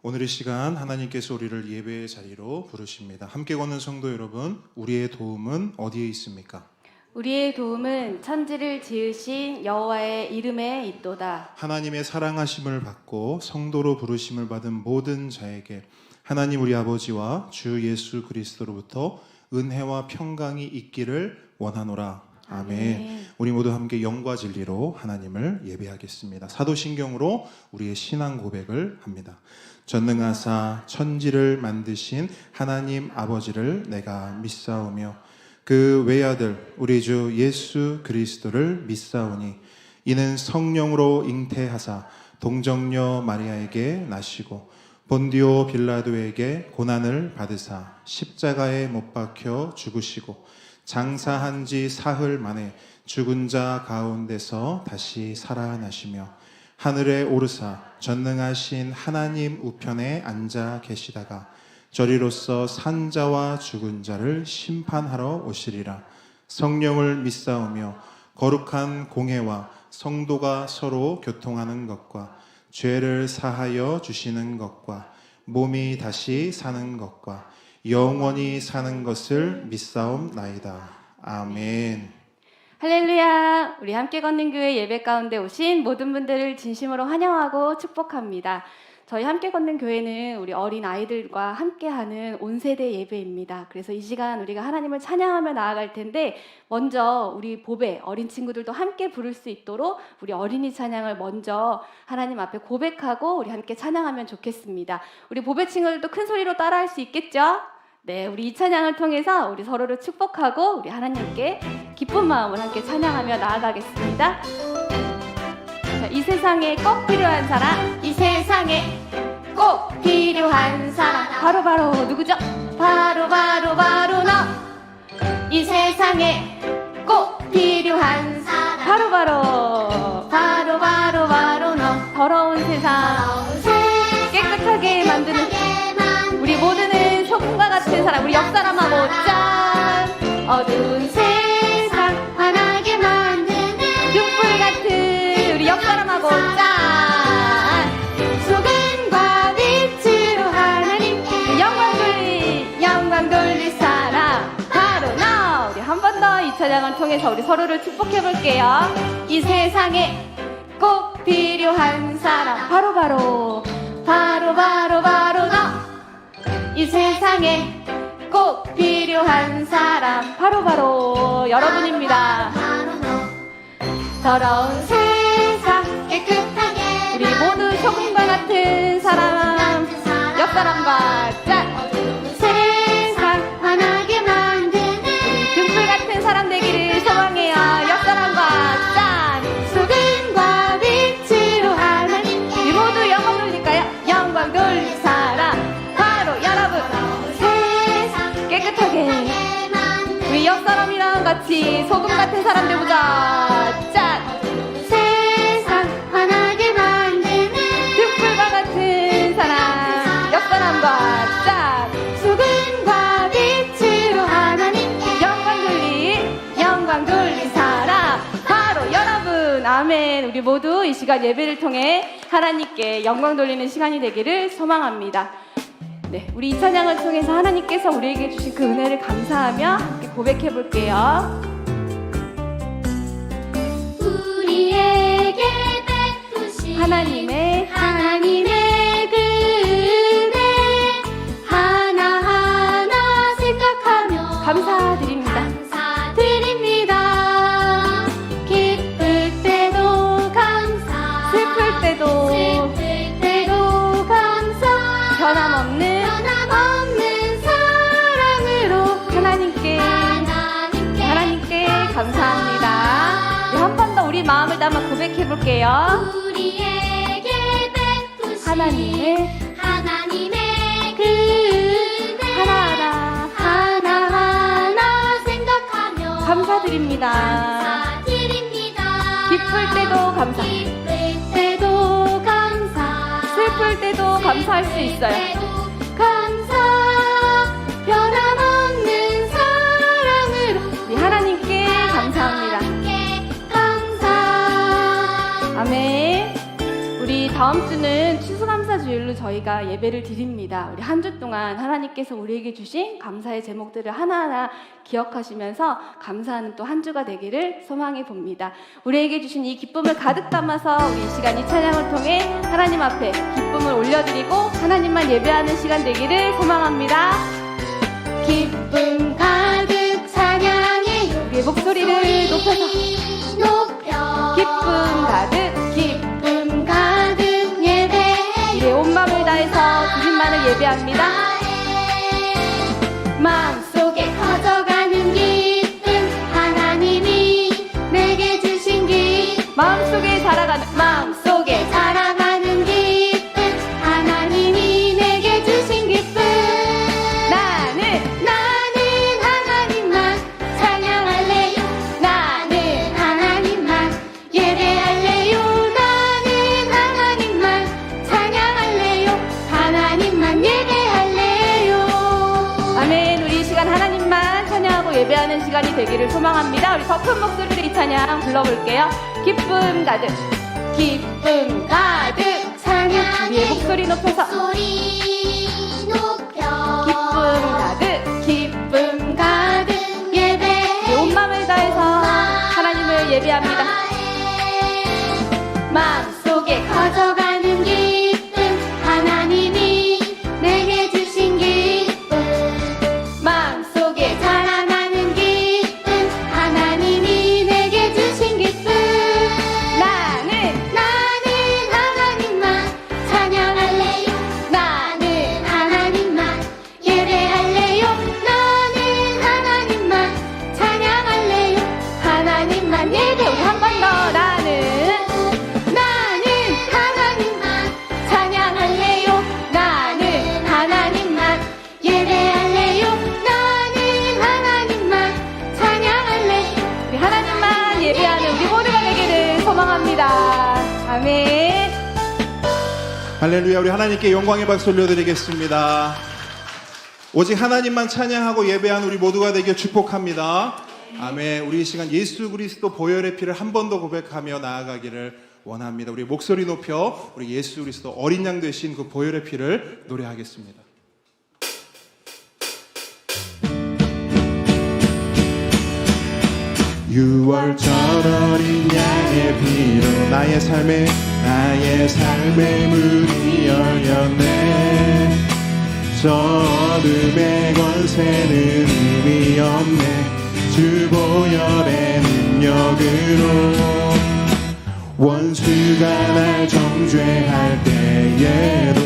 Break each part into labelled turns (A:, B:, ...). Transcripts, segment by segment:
A: 오늘 이 시간 하나님께서 우리를 예배의 자리로 부르십니다. 함께 걷는 성도 여러분, 우리의 도움은 어디에 있습니까?
B: 우리의 도움은 천지를 지으신 여호와의 이름에 있도다.
A: 하나님의 사랑하심을 받고 성도로 부르심을 받은 모든 자에게 하나님 우리 아버지와 주 예수 그리스도로부터 은혜와 평강이 있기를 원하노라. 아멘. 우리 모두 함께 영과 진리로 하나님을 예배하겠습니다. 사도신경으로 우리의 신앙 고백을 합니다. 전능하사 천지를 만드신 하나님 아버지를 내가 믿사오며 그 외아들 우리 주 예수 그리스도를 믿사오니 이는 성령으로 잉태하사 동정녀 마리아에게 나시고 본디오 빌라도에게 고난을 받으사 십자가에 못 박혀 죽으시고 장사한 지 사흘 만에 죽은 자 가운데서 다시 살아나시며 하늘에 오르사 전능하신 하나님 우편에 앉아 계시다가 저리로서 산 자와 죽은 자를 심판하러 오시리라. 성령을 믿사오며 거룩한 공회와 성도가 서로 교통하는 것과 죄를 사하여 주시는 것과 몸이 다시 사는 것과 영원히 사는 것을 믿사옵나이다. 아멘.
B: 할렐루야! 우리 함께 걷는 교회 예배 가운데 오신 모든 분들을 진심으로 환영하고 축복합니다. 저희 함께 걷는 교회는 우리 어린 아이들과 함께하는 온세대 예배입니다. 그래서 이 시간 우리가 하나님을 찬양하며 나아갈 텐데 먼저 우리 보배 어린 친구들도 함께 부를 수 있도록 우리 어린이 찬양을 먼저 하나님 앞에 고백하고 우리 함께 찬양하면 좋겠습니다. 우리 보배 친구들도 큰 소리로 따라할 수 있겠죠? 네, 우리 이 찬양을 통해서 우리 서로를 축복하고 우리 하나님께 기쁜 마음을 함께 찬양하며 나아가겠습니다. 자, 이 세상에 꼭 필요한 사람, 이 세상에 꼭 필요한 사람, 바로 누구죠? 바로 너. 이 세상에 꼭 필요한 사람, 바로 너. 더러운 세상 깨끗하게 만드는 우리 모두는 소금과 같은 사람, 우리 옆 사람하고 짠! 어두운 세상 환하게 만드는 등불 같은 우리 옆 사람하고 짠! 소금과 빛으로 하나님께 영광 돌릴 사람 바로 너! 우리 한 번 더 이 찬양을 통해서 우리 서로를 축복해 볼게요. 이 세상에 꼭 필요한 사람 바로 너. 이 세상에 꼭 필요한 사람 바로 여러분입니다. 더러운 세상 깨끗하게 우리 모두 소금과 같은 사람 옆 사람과 짠! 어두운 세상 환하게 만드는 등불 같은 사람 되기를 소망해요. 옆 사람과 짠! 소금과 빛으로 하나님 우리 모두 영광 돌릴까요? 영광 돌릴 사람 깨끗하게 우리 옆 사람이랑 같이 소금 같은 사람 되보자. 짠! 세상 환하게 만드는 등불과 같은 사람 옆 사람과 짠! 소금과 빛으로 하나님께 영광 돌릴 사람 바로 여러분. 아멘. 우리 모두 이 시간 예배를 통해 하나님께 영광 돌리는 시간이 되기를 소망합니다. 네, 우리 이 찬양을 통해서 하나님께서 우리에게 주신 그 은혜를 감사하며 함께 고백해 볼게요.
C: 우리에게 베푸신
B: 하나님의
C: 그 은혜 하나하나 생각하며
B: 감사드립니다.
C: 기쁠 때도 감사,
B: 슬플 때도
C: 감사,
B: 변함없는 사랑으로 하나님께 감사합니다. 네, 한 번 더 우리 마음을 담아 고백해 볼게요.
C: 우리에게 베푸신
B: 하나님의
C: 그 은혜 하나하나 생각하며
B: 감사드립니다. 기쁠 때도 감사, 슬플 때도 감사할 수 있어요.
C: 감사, 변함없는 사랑으로
B: 우리 하나님께 감사합니다.
C: 감사.
B: 아멘. 우리 다음 주는 추수감사주일 주일로 저희가 예배를 드립니다. 우리 한 주 동안 하나님께서 우리에게 주신 감사의 제목들을 하나하나 기억하시면서 감사하는 또 한 주가 되기를 소망해 봅니다. 우리에게 주신 이 기쁨을 가득 담아서 우리 이 시간 이 찬양을 통해 하나님 앞에 기쁨을 올려드리고 하나님만 예배하는 시간 되기를 소망합니다.
C: 기쁨 가득 찬양해요.
B: 우리의 목소리를 높여서
C: 높여
B: 기쁨 가득
C: 기쁨 가득 예배해요.
B: 우리의 온 마음을 다해서 주님만을 예배합니다.
C: 마음속에 커져가는 기쁨 하나님이 내게 주신 기쁨
B: 마음속에
C: 마음속에 자라가는 기쁨 하나님이 내게 주신 기쁨
B: 나는
C: 하나님만 찬양할래요. 나는 하나님만 예배할래요. 나는 하나님만 찬양할래요. 하나님만 예배할래요.
B: 아멘. 우리 이 시간 하나님만 찬양하고 예배하는 시간이 되기를 소망합니다. 우리 더 큰 목소리로 이 찬양 불러볼게요. 기쁨 가득
C: 기쁨 가득
B: 우리의
C: 찬양해
B: 목소리 높여서
C: 소리 높여
B: 기쁨 가득
C: 기쁨 가득 예배해
B: 온 마음을 다해서 하나님을 예배합니다.
C: 마음속에 커져가는 기쁨 하나님이 내게 주신 기쁨 마음속에 자라나는 기쁨 하나님이 내게 주신 기쁨
B: 나는
C: 하나님만 찬양할래요. 나는 하나님만 예배할래요. 나는 하나님만 찬양할래요. 하나님만 예배
B: 우리 한 번 더 나는
C: 하나님만 찬양할래요. 나는 하나님만 예배할래요. 나는 하나님만 찬양할래요.
B: 우리 하나님만 예배하는 우리 모두가 되기를 소망합니다. 아멘.
A: 할렐루야. 우리 하나님께 영광의 박수 올려드리겠습니다. 오직 하나님만 찬양하고 예배한 우리 모두가 되길 축복합니다. 아멘. 우리 이 시간 예수 그리스도 보혈의 피를 한 번 더 고백하며 나아가기를 원합니다. 우리 목소리 높여 우리 예수 그리스도 어린 양 되신 그 보혈의 피를 노래하겠습니다. 유월절 어린 양의 피로 나의 삶의 문이 열렸네. 저 어둠의 권세는 의미 없네. 주 보혈의 능력으로 원수가 날 정죄할 때에도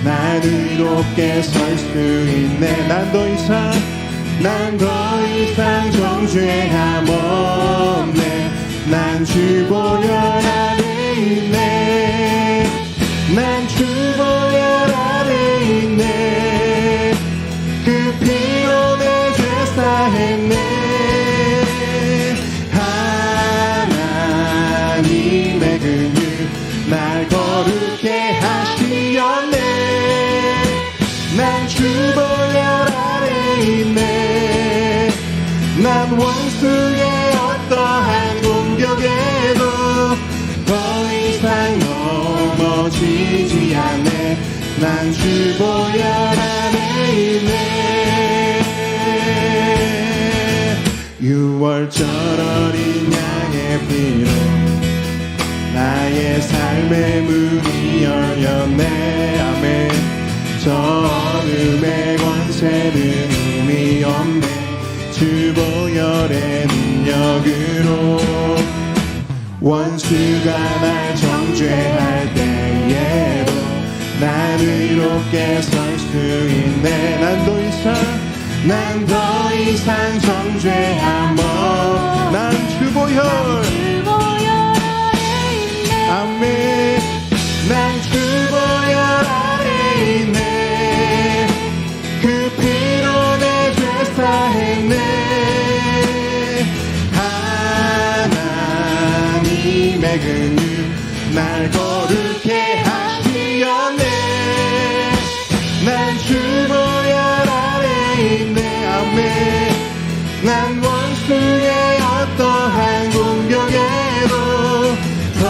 A: 난 의롭게 설 수 있네. 난 더 이상 정죄함 없네. 난 주 보혈 안에 있네. 난 주 보혈 안에 있네. 그 피로 내 죄 사했네. 하나님의 긍휼 날 거룩해 하시었네. 난 주 보혈 안에 있네. 난 원수의 어떠한 공격에도 더 이상 넘어지지 않네. 난 주 보혈 안에 있네. 유월절 어린 양의 피로 나의 삶의 문이 열렸네. 아멘. 저 어둠의 권세는 의미 없네. 주 보혈의 능력으로 원수가 날 정죄할 때에도 난 의롭게 설 수 있네. 난 더 이상 정죄함 없. 난 주 보혈 아멘. 난 주 보혈 안에 있네. 그 피로 내 죄 사했네. 하나님의 긍휼 날 거룩해 하시었네. 난 주 보혈 안에 있네. 아멘. 난 원수의 어떠한 공격에도 더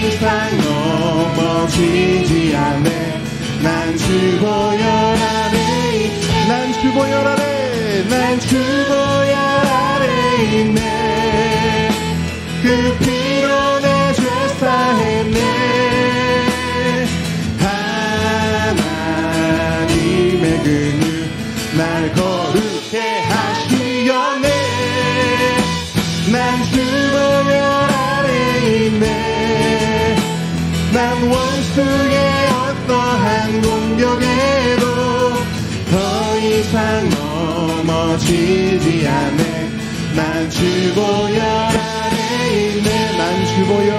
A: 이상 넘어지지 않네. 지지 않네. 난 주보혈 안에 있네. 난 주보혈,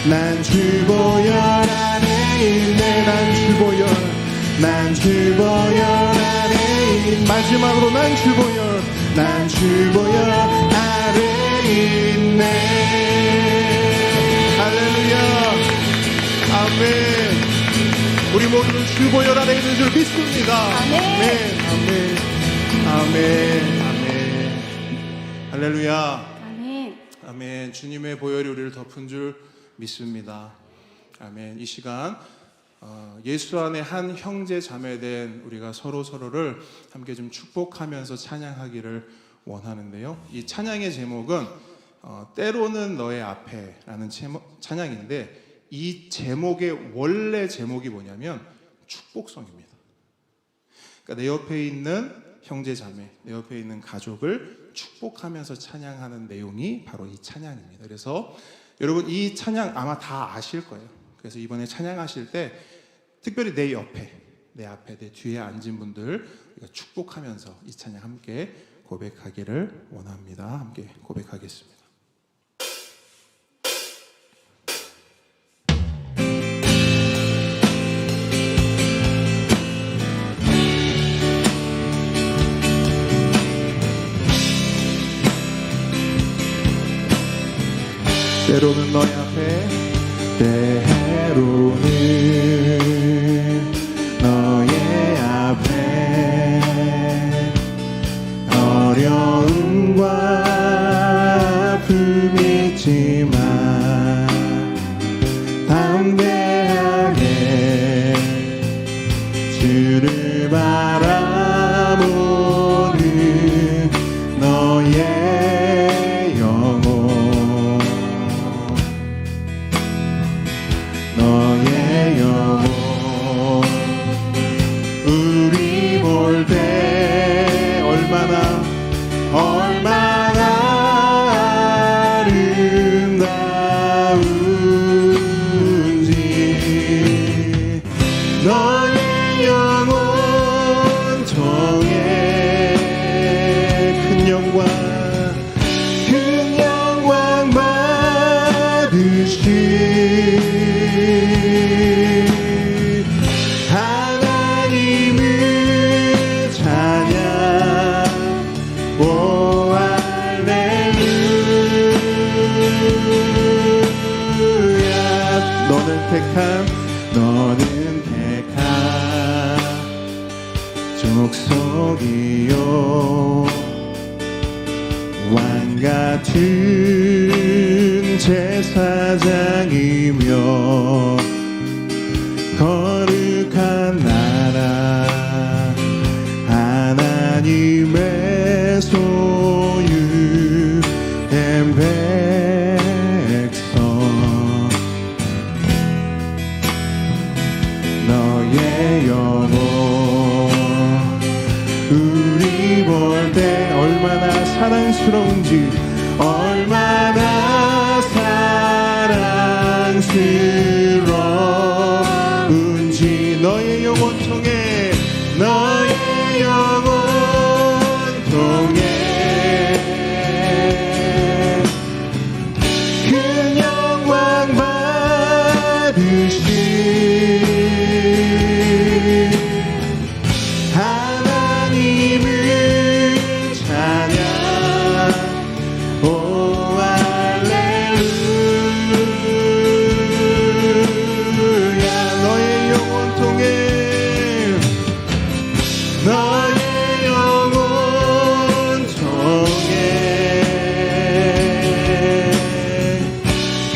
A: 난 주보혈 안에 있네. 난 주보혈, 난 주보혈 안에 있네. 마지막으로 난 주보혈, 난 주보혈 안에 있네. 할렐루야. 아멘. 우리 모두는 주보혈 안에 있는 줄 믿습니다.
B: 아멘.
A: 아멘. 아멘. 아멘. 할렐루야.
B: 아멘.
A: 아멘. 주님의 보혈이 우리를 덮은 줄 믿습니다. 아멘. 이 시간 예수 안에 한 형제 자매된 우리가 서로를 함께 좀 축복하면서 찬양하기를 원하는데요. 이 찬양의 제목은 때로는 너의 앞에라는 찬양인데, 이 제목의 원래 제목이 뭐냐면 축복성입니다. 그러니까 내 옆에 있는 형제 자매, 내 옆에 있는 가족을 축복하면서 찬양하는 내용이 바로 이 찬양입니다. 그래서 여러분 이 찬양 아마 다 아실 거예요. 그래서 이번에 찬양하실 때 특별히 내 옆에, 내 앞에, 내 뒤에 앉은 분들 우리가 축복하면서 이 찬양 함께 고백하기를 원합니다. 함께 고백하겠습니다. 때로는 너의 앞에, 때로는 너의 앞에 어려움과 아픔이 있지만 담대하게 주를 바라보는 너의 영혼, 너의 영혼, 우리 볼 때 얼마나 아름다운지. 너의 영혼 통해 큰 영광 받으시 하나님을 찬양. 오 할렐루야. 너는 택한 족속이요, 왕같은 제사장이며 거룩한 나라, 하나님의 소유된 백성. 너의 영혼 우리 볼 때 얼마나 사랑스러운지, 얼마나 사랑스러운지. 너의 영혼 통해, 너의 영혼 통해 큰 영광 받으시 하나님을 찬양. 오 할렐루야. 너의 영혼 통해, 너의 영혼 통해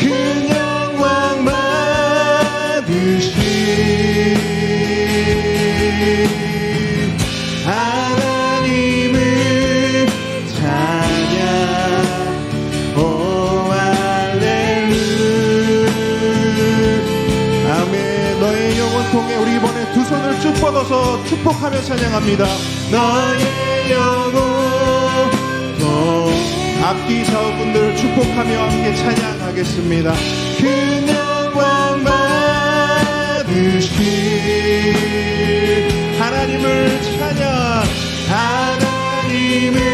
A: 큰 영광 받으시 하나님을 찬양. 오 할렐루야. 아멘. 너의 영혼 통해 우리 이번에 두 손을 쭉 뻗어서 축복하며 찬양합니다. 너의 영혼 앞뒤 좌우분들 축복하며 함께 찬양하겠습니다. 큰 영광 받으시 하나님을 찬양. 하나님을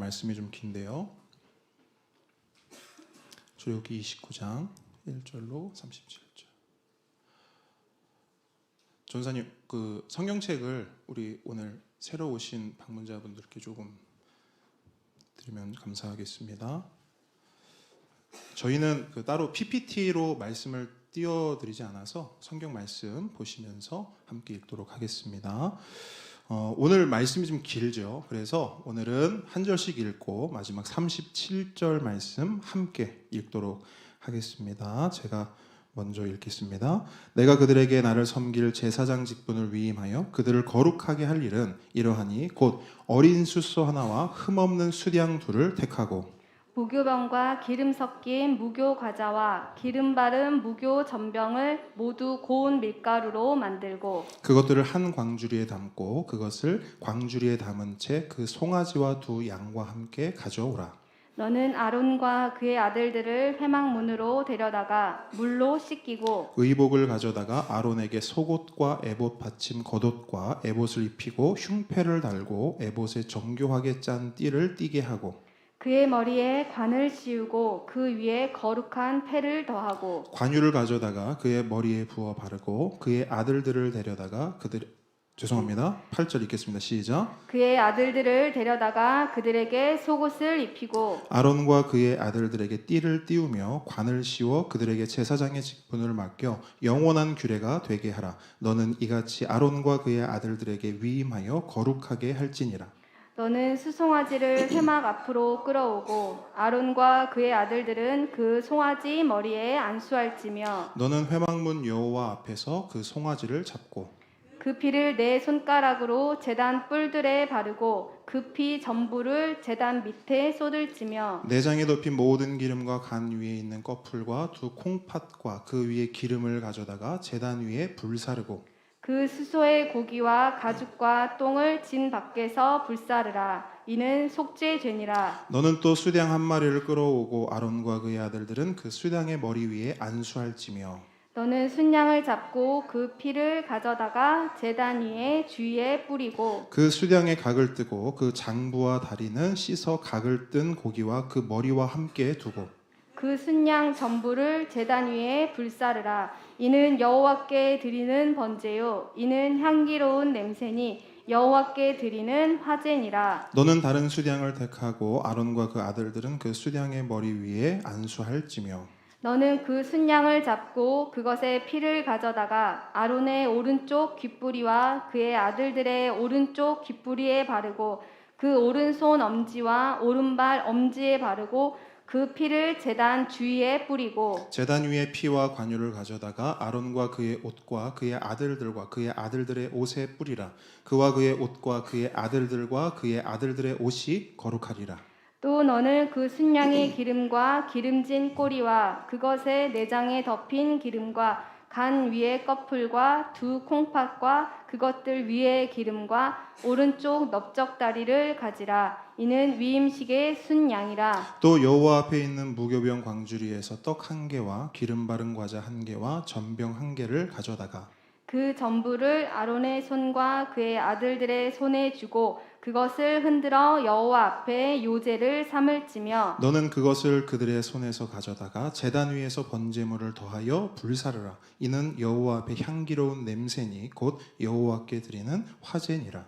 A: 말씀이 좀 긴데요. 출애굽기 29장 1절로 37절. 전사님, 그 성경책을 우리 오늘 새로 오신 방문자분들께 조금 드리면 감사하겠습니다. 저희는 그 따로 PPT로 말씀을 띄워드리지 않아서 성경 말씀 보시면서 함께 읽도록 하겠습니다. 오늘 말씀이 좀 길죠. 그래서 오늘은 한 절씩 읽고 마지막 37절 말씀 함께 읽도록 하겠습니다. 제가 먼저 읽겠습니다. 내가 그들에게 나를 섬길 제사장 직분을 위임하여 그들을 거룩하게 할 일은 이러하니 곧 어린 숫소 하나와 흠없는 수양 둘을 택하고
B: 무교병과 기름 섞인 무교 과자와 기름 바른 무교 전병을 모두 고운 밀가루로 만들고
A: 그것들을 한 광주리에 담고 그것을 광주리에 담은 채 그 송아지와 두 양과 함께 가져오라.
B: 너는 아론과 그의 아들들을 회막문으로 데려다가 물로 씻기고
A: 의복을 가져다가 아론에게 속옷과 에봇 받침 겉옷과 에봇을 입히고 흉패를 달고 에봇에 정교하게 짠 띠를 띠게 하고
B: 그의 머리에 관을 씌우고 그 위에 거룩한 패를 더하고
A: 관유를 가져다가 그의 머리에 부어 바르고 그의 아들들을 데려다가 8절 읽겠습니다. 시작.
B: 그의 아들들을 데려다가 그들에게 속옷을 입히고
A: 아론과 그의 아들들에게 띠를 띄우며 관을 씌워 그들에게 제사장의 직분을 맡겨 영원한 규례가 되게 하라. 너는 이같이 아론과 그의 아들들에게 위임하여 거룩하게 할지니라.
B: 너는 수송아지를 회막 앞으로 끌어오고 아론과 그의 아들들은 그 송아지 머리에 안수할지며
A: 너는 회막문 여호와 앞에서 그 송아지를 잡고
B: 그 피를 내 손가락으로 제단 뿔들에 바르고 그 피 전부를 제단 밑에 쏟을지며
A: 내장에 덮인 모든 기름과 간 위에 있는 꺼풀과 두 콩팥과 그 위에 기름을 가져다가 제단 위에 불사르고
B: 그 수소의 고기와 가죽과 똥을 진 밖에서 불사르라. 이는 속죄죄니라.
A: 너는 또 수량 한 마리를 끌어오고 아론과 그의 아들들은 그 수량의 머리 위에 안수할지며
B: 너는 순양을 잡고 그 피를 가져다가 제단 위에 주위에 뿌리고
A: 그 수량의 각을 뜨고 그 장부와 다리는 씻어 각을 뜬 고기와 그 머리와 함께 두고
B: 그 순양 전부를 제단 위에 불사르라. 이는 여호와께 드리는 번제요 이는 향기로운 냄새니 여호와께 드리는 화제니라.
A: 너는 다른 수량을 택하고 아론과 그 아들들은 그 수량의 머리 위에 안수할지며
B: 너는 그 순양을 잡고 그것의 피를 가져다가 아론의 오른쪽 귓부리와 그의 아들들의 오른쪽 귓부리에 바르고 그 오른손 엄지와 오른발 엄지에 바르고 그 피를 제단 주위에 뿌리고
A: 제단 위에 피와 관유를 가져다가 아론과 그의 옷과 그의 아들들과 그의 아들들의 옷에 뿌리라. 그와 그의 옷과 그의 아들들과 그의 아들들의 옷이 거룩하리라.
B: 또 너는 그 순양의 기름과 기름진 꼬리와 그것의 내장에 덮인 기름과 간 위의 꺼풀과 두 콩팥과 그것들 위의 기름과 오른쪽 넓적다리를 가지라. 이는 위임식의 순양이라.
A: 또 여호와 앞에 있는 무교병 광주리에서 떡 한 개와 기름 바른 과자 한 개와 전병 한 개를 가져다가
B: 그 전부를 아론의 손과 그의 아들들의 손에 주고 그것을 흔들어 여호와 앞에 요제를 삼을지며
A: 너는 그것을 그들의 손에서 가져다가 제단 위에서 번제물을 더하여 불사르라. 이는 여호와 앞에 향기로운 냄새니 곧 여호와께 드리는 화제니라.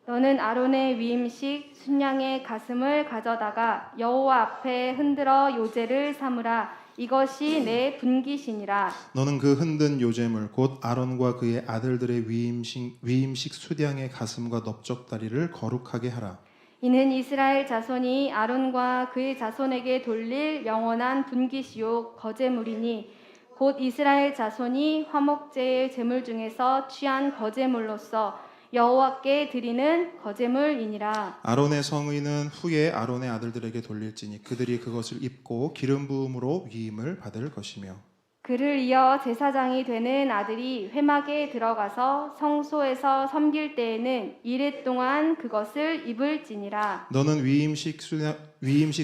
B: 너는 아론의 위임식 순양의 가슴을 가져다가 여호와 앞에 흔들어 요제를 삼으라. 이것이 내 분깃이니라.
A: 너는 그 흔든 요제물 곧 아론과 그의 아들들의 위임식 수량의 가슴과 넓적다리를 거룩하게 하라.
B: 이는 이스라엘 자손이 아론과 그의 자손에게 돌릴 영원한 분깃이요 거제물이니 곧 이스라엘 자손이 화목제의 제물 중에서 취한 거제물로서 여호와께 드리는 거제물이니라.
A: 아론의 성의는 후에 아론의 아들들에게 돌릴지니 그들이 그것을 입고 기름 부음으로 위임을 받을 것이며
B: 그를 이어 제사장이 되는 아들이 회막에 들어가서 성소에서 섬길 때에는 이레 동안 그것을 입을지니라.
A: 너는 위임식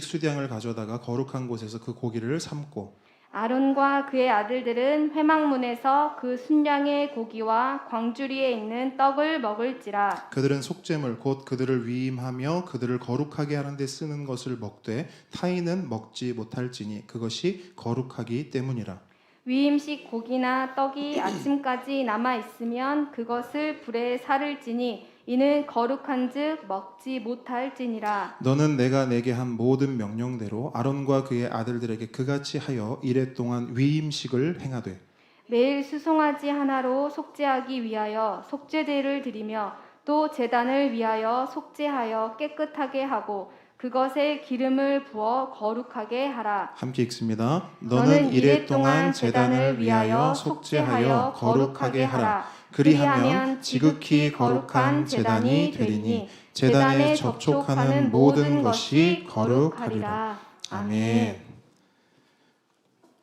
A: 수량을 가져다가 거룩한 곳에서 그 고기를 삶고
B: 아론과 그의 아들들은 회막문에서 그 순양의 고기와 광주리에 있는 떡을 먹을지라.
A: 그들은 속죄물 곧 그들을 위임하며 그들을 거룩하게 하는 데 쓰는 것을 먹되 타인은 먹지 못할지니 그것이 거룩하기 때문이라.
B: 위임식 고기나 떡이 아침까지 남아 있으면 그것을 불에 사를지니 이는 거룩한즉 먹지 못할지니라.
A: 너는 내가 내게 한 모든 명령대로 아론과 그의 아들들에게 그같이 하여 이레 동안 위임식을 행하되
B: 매일 수송아지 하나로 속죄하기 위하여 속죄제를 드리며 또 제단을 위하여 속죄하여 깨끗하게 하고 그것에 기름을 부어 거룩하게 하라.
A: 함께 읽습니다. 너는 이레 동안 제단을 위하여 속죄하여 거룩하게 하라. 그리하면 지극히 거룩한 제단이 되리니 제단에 접촉하는 모든 것이 거룩하리라. 아멘.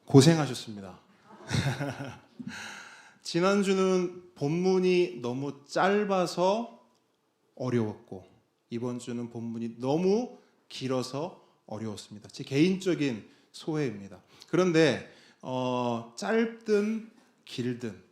A: 고생하셨습니다. 지난주는 본문이 너무 짧아서 어려웠고 이번 주는 본문이 너무 길어서 어려웠습니다. 제 개인적인 소회입니다. 그런데 짧든 길든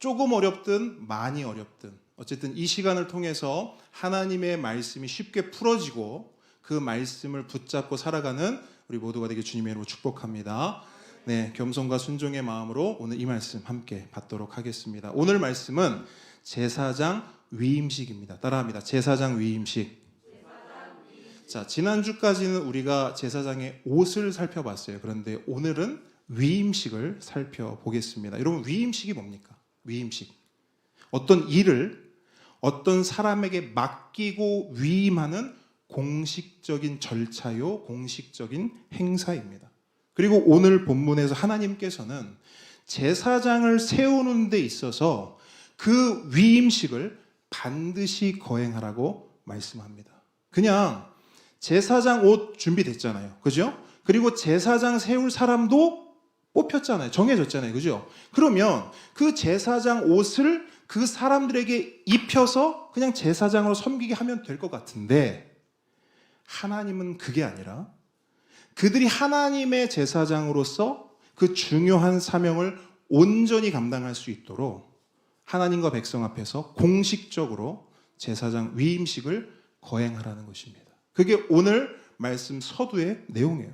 A: 조금 어렵든 많이 어렵든 어쨌든 이 시간을 통해서 하나님의 말씀이 쉽게 풀어지고 그 말씀을 붙잡고 살아가는 우리 모두가 되게 주님의 이름으로 축복합니다. 네, 겸손과 순종의 마음으로 오늘 이 말씀 함께 받도록 하겠습니다. 오늘 말씀은 제사장 위임식입니다. 따라합니다. 제사장 위임식. 자, 지난주까지는 우리가 제사장의 옷을 살펴봤어요. 그런데 오늘은 위임식을 살펴보겠습니다. 여러분, 위임식이 뭡니까? 위임식. 어떤 일을 어떤 사람에게 맡기고 위임하는 공식적인 절차요, 공식적인 행사입니다. 그리고 오늘 본문에서 하나님께서는 제사장을 세우는 데 있어서 그 위임식을 반드시 거행하라고 말씀합니다. 그냥 제사장 옷 준비됐잖아요. 그죠? 그리고 제사장 세울 사람도 뽑혔잖아요. 정해졌잖아요. 그죠? 그러면 그 제사장 옷을 그 사람들에게 입혀서 그냥 제사장으로 섬기게 하면 될 것 같은데 하나님은 그게 아니라 그들이 하나님의 제사장으로서 그 중요한 사명을 온전히 감당할 수 있도록 하나님과 백성 앞에서 공식적으로 제사장 위임식을 거행하라는 것입니다. 그게 오늘 말씀 서두의 내용이에요.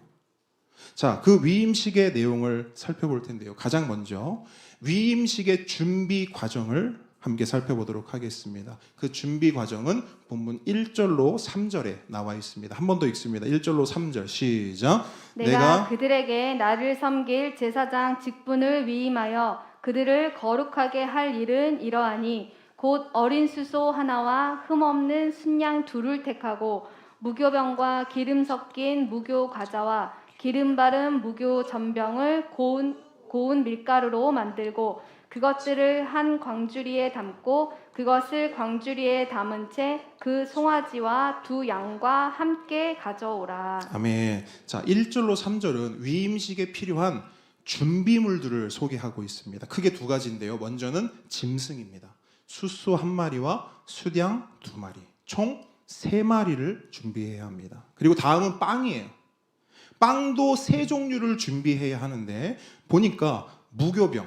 A: 자, 그 위임식의 내용을 살펴볼 텐데요. 가장 먼저 위임식의 준비 과정을 함께 살펴보도록 하겠습니다. 그 준비 과정은 본문 1절로 3절에 나와 있습니다. 한 번 더 읽습니다. 1절로 3절 시작.
B: 내가 그들에게 나를 섬길 제사장 직분을 위임하여 그들을 거룩하게 할 일은 이러하니 곧 어린 수소 하나와 흠없는 순양 둘을 택하고 무교병과 기름 섞인 무교 과자와 기름 바른 무교 전병을 고운 밀가루로 만들고 그것들을 한 광주리에 담고 그것을 광주리에 담은 채 그 송아지와 두 양과 함께 가져오라.
A: 아멘. 자, 1절로 3절은 위임식에 필요한 준비물들을 소개하고 있습니다. 크게 두 가지인데요. 먼저는 짐승입니다. 수소 한 마리와 수양 두 마리, 총 3마리를 준비해야 합니다. 그리고 다음은 빵이에요. 빵도 3종류를 준비해야 하는데 보니까 무교병,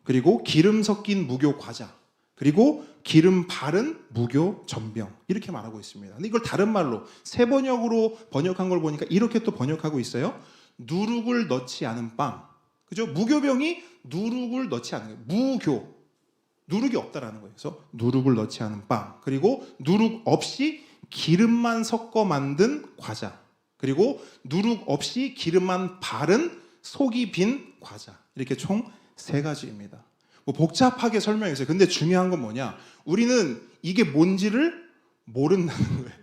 A: 그리고 기름 섞인 무교 과자, 그리고 기름 바른 무교 전병 이렇게 말하고 있습니다. 근데 이걸 다른 말로 새 번역으로 번역한 걸 보니까 이렇게 또 번역하고 있어요. 누룩을 넣지 않은 빵. 그죠? 무교병이 누룩을 넣지 않은 거예요. 무교. 누룩이 없다라는 거예요. 그래서 누룩을 넣지 않은 빵. 그리고 누룩 없이 기름만 섞어 만든 과자. 그리고 누룩 없이 기름만 바른 속이 빈 과자. 이렇게 총 3가지입니다. 뭐 복잡하게 설명했어요. 근데 중요한 건 뭐냐? 우리는 이게 뭔지를 모른다는 거예요.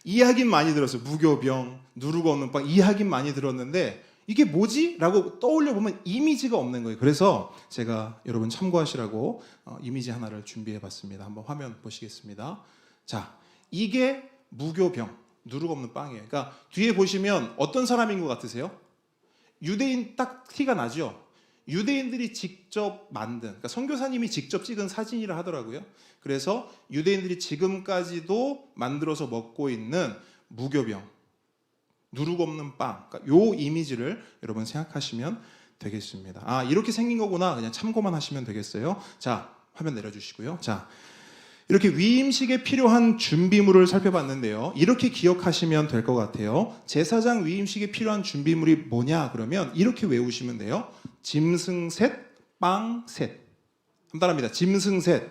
A: 이야기는 많이 들었어요. 무교병, 누룩 없는 빵 이야기는 많이 들었는데 이게 뭐지? 라고 떠올려 보면 이미지가 없는 거예요. 그래서 제가 여러분 참고하시라고 이미지 하나를 준비해 봤습니다. 한번 화면 보시겠습니다. 자, 이게 무교병, 누룩 없는 빵이에요. 그러니까 뒤에 보시면 어떤 사람인 것 같으세요? 유대인 딱 티가 나죠? 유대인들이 직접 만든, 그러니까 선교사님이 직접 찍은 사진이라 하더라고요. 그래서 유대인들이 지금까지도 만들어서 먹고 있는 무교병, 누룩 없는 빵, 그러니까 요 이미지를 여러분 생각하시면 되겠습니다. 아, 이렇게 생긴 거구나. 그냥 참고만 하시면 되겠어요. 자, 화면 내려주시고요. 자, 이렇게 위임식에 필요한 준비물을 살펴봤는데요. 이렇게 기억하시면 될 것 같아요. 제사장 위임식에 필요한 준비물이 뭐냐 그러면 이렇게 외우시면 돼요. 짐승셋, 빵셋. 한번 따라합니다. 짐승셋,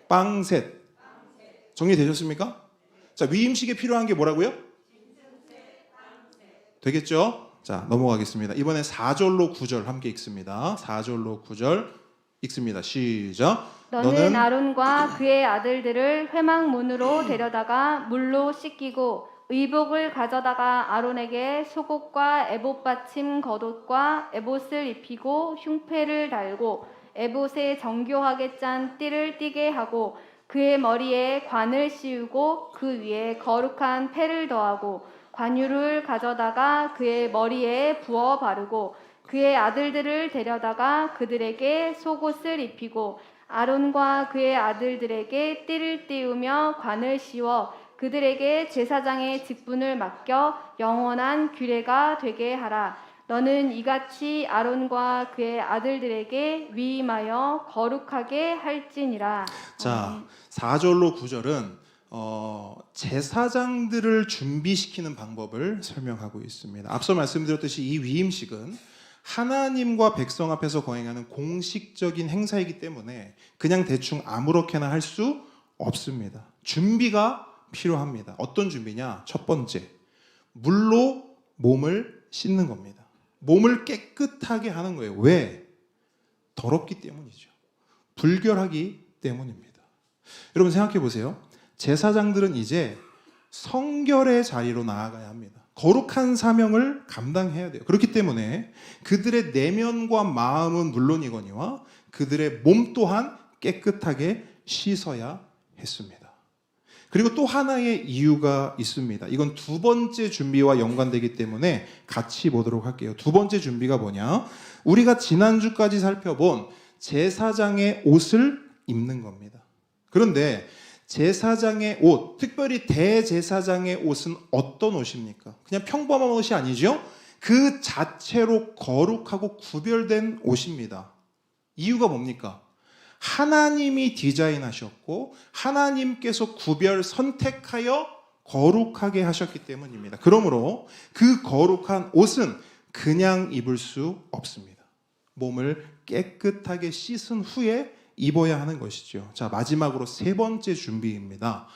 A: 빵셋. 정리되셨습니까? 자, 위임식에 필요한 게 뭐라고요? 되겠죠? 자, 넘어가겠습니다. 이번에 4절로 9절 함께 읽습니다. 4절로 9절 읽습니다. 시작.
B: 너는 아론과 그의 아들들을 회막문으로 데려다가 물로 씻기고 의복을 가져다가 아론에게 속옷과 에봇 받침 겉옷과 에봇을 입히고 흉패를 달고 에봇에 정교하게 짠 띠를 띠게 하고 그의 머리에 관을 씌우고 그 위에 거룩한 패를 더하고 관유를 가져다가 그의 머리에 부어 바르고 그의 아들들을 데려다가 그들에게 속옷을 입히고 아론과 그의 아들들에게 띠를 띠우며 관을 씌워 그들에게 제사장의 직분을 맡겨 영원한 규례가 되게 하라. 너는 이같이 아론과 그의 아들들에게 위임하여 거룩하게 할지니라.
A: 자, 4절로 9절은 제사장들을 준비시키는 방법을 설명하고 있습니다. 앞서 말씀드렸듯이 이 위임식은 하나님과 백성 앞에서 거행하는 공식적인 행사이기 때문에 그냥 대충 아무렇게나 할 수 없습니다. 준비가 필요합니다. 어떤 준비냐? 첫 번째, 물로 몸을 씻는 겁니다. 몸을 깨끗하게 하는 거예요. 왜? 더럽기 때문이죠. 불결하기 때문입니다. 여러분 생각해 보세요. 제사장들은 이제 성결의 자리로 나아가야 합니다. 거룩한 사명을 감당해야 돼요. 그렇기 때문에 그들의 내면과 마음은 물론이거니와 그들의 몸 또한 깨끗하게 씻어야 했습니다. 그리고 또 하나의 이유가 있습니다. 이건 두 번째 준비와 연관되기 때문에 같이 보도록 할게요. 두 번째 준비가 뭐냐? 우리가 지난주까지 살펴본 제사장의 옷을 입는 겁니다. 그런데 제사장의 옷, 특별히 대제사장의 옷은 어떤 옷입니까? 그냥 평범한 옷이 아니죠? 그 자체로 거룩하고 구별된 옷입니다. 이유가 뭡니까? 하나님이 디자인하셨고 하나님께서 구별 선택하여 거룩하게 하셨기 때문입니다. 그러므로 그 거룩한 옷은 그냥 입을 수 없습니다. 몸을 깨끗하게 씻은 후에 입어야 하는 것이죠. 자, 마지막으로 세 번째 준비입니다.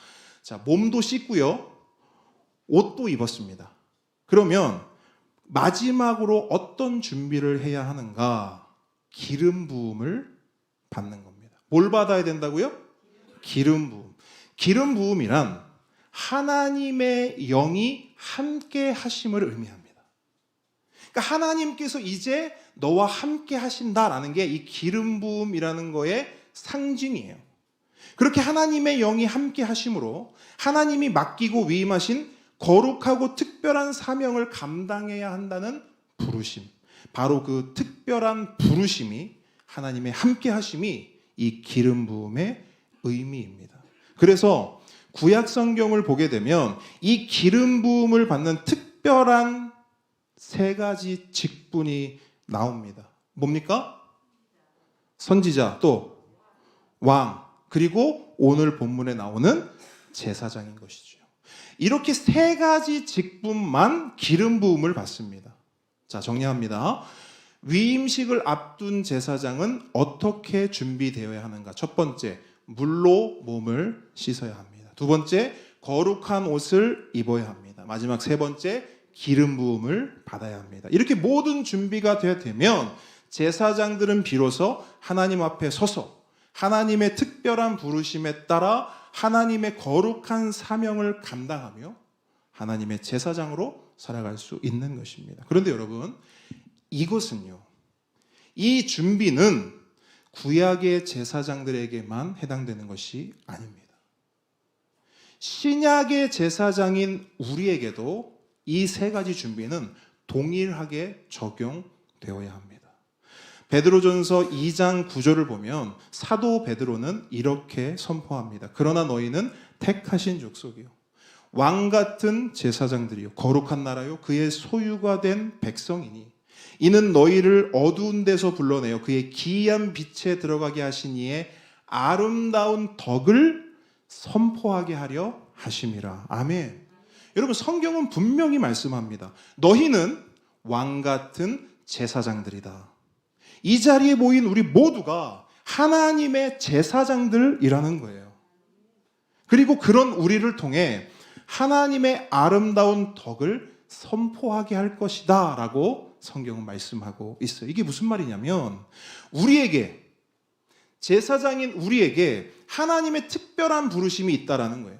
A: 자, 몸도 씻고요. 옷도 입었습니다. 그러면 마지막으로 어떤 준비를 해야 하는가? 기름 부음을 받는 겁니다. 뭘 받아야 된다고요? 기름 부음. 기름 부음이란 하나님의 영이 함께 하심을 의미합니다. 그러니까 하나님께서 이제 너와 함께 하신다라는 게 이 기름 부음이라는 거의 상징이에요. 그렇게 하나님의 영이 함께 하심으로 하나님이 맡기고 위임하신 거룩하고 특별한 사명을 감당해야 한다는 부르심. 바로 그 특별한 부르심이 하나님의 함께 하심이 이 기름 부음의 의미입니다. 그래서 구약 성경을 보게 되면 이 기름 부음을 받는 특별한 세 가지 직분이 나옵니다. 뭡니까? 선지자, 또 왕, 그리고 오늘 본문에 나오는 제사장인 것이죠. 이렇게 세 가지 직분만 기름 부음을 받습니다. 자, 정리합니다. 위임식을 앞둔 제사장은 어떻게 준비되어야 하는가? 첫 번째, 물로 몸을 씻어야 합니다. 두 번째, 거룩한 옷을 입어야 합니다. 마지막 세 번째, 기름 부음을 받아야 합니다. 이렇게 모든 준비가 되면 제사장들은 비로소 하나님 앞에 서서 하나님의 특별한 부르심에 따라 하나님의 거룩한 사명을 감당하며 하나님의 제사장으로 살아갈 수 있는 것입니다. 그런데 여러분, 이것은요, 이 준비는 구약의 제사장들에게만 해당되는 것이 아닙니다. 신약의 제사장인 우리에게도 이 세 가지 준비는 동일하게 적용되어야 합니다. 베드로전서 2장 9절을 보면 사도 베드로는 이렇게 선포합니다. 그러나 너희는 택하신 족속이요, 왕 같은 제사장들이요, 거룩한 나라요, 그의 소유가 된 백성이니 이는 너희를 어두운 데서 불러내어 그의 기이한 빛에 들어가게 하신 이의 아름다운 덕을 선포하게 하려 하심이라. 아멘. 여러분, 성경은 분명히 말씀합니다. 너희는 왕 같은 제사장들이다. 이 자리에 모인 우리 모두가 하나님의 제사장들이라는 거예요. 그리고 그런 우리를 통해 하나님의 아름다운 덕을 선포하게 할 것이다 라고 성경은 말씀하고 있어요. 이게 무슨 말이냐면 우리에게, 제사장인 우리에게 하나님의 특별한 부르심이 있다라는 거예요.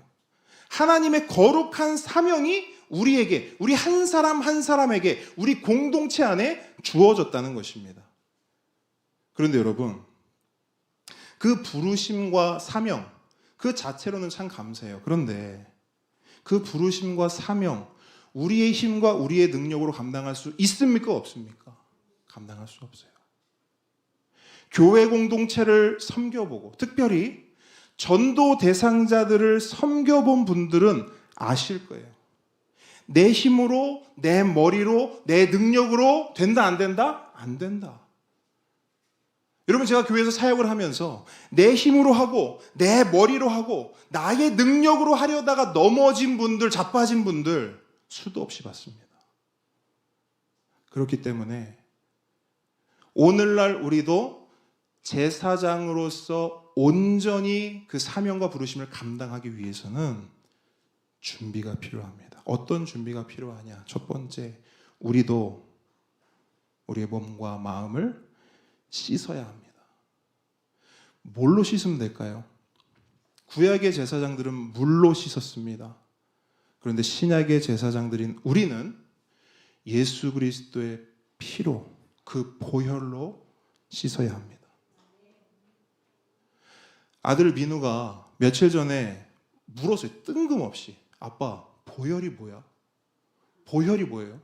A: 하나님의 거룩한 사명이 우리에게, 우리 한 사람 한 사람에게, 우리 공동체 안에 주어졌다는 것입니다. 그런데 여러분, 그 부르심과 사명 그 자체로는 참 감사해요. 그런데 그 부르심과 사명, 우리의 힘과 우리의 능력으로 감당할 수 있습니까? 없습니까? 감당할 수 없어요. 교회 공동체를 섬겨보고, 특별히 전도 대상자들을 섬겨본 분들은 아실 거예요. 내 힘으로, 내 머리로, 내 능력으로 된다, 안 된다? 안 된다. 여러분, 제가 교회에서 사역을 하면서 내 힘으로 하고 내 머리로 하고 나의 능력으로 하려다가 넘어진 분들, 자빠진 분들 수도 없이 봤습니다. 그렇기 때문에 오늘날 우리도 제사장으로서 온전히 그 사명과 부르심을 감당하기 위해서는 준비가 필요합니다. 어떤 준비가 필요하냐? 첫 번째, 우리도 우리의 몸과 마음을 씻어야 합니다. 뭘로 씻으면 될까요? 구약의 제사장들은 물로 씻었습니다. 그런데 신약의 제사장들인 우리는 예수 그리스도의 피로, 그 보혈로 씻어야 합니다. 아들 민우가 며칠 전에 물었어요. 뜬금없이. 아빠, 보혈이 뭐야? 보혈이 뭐예요?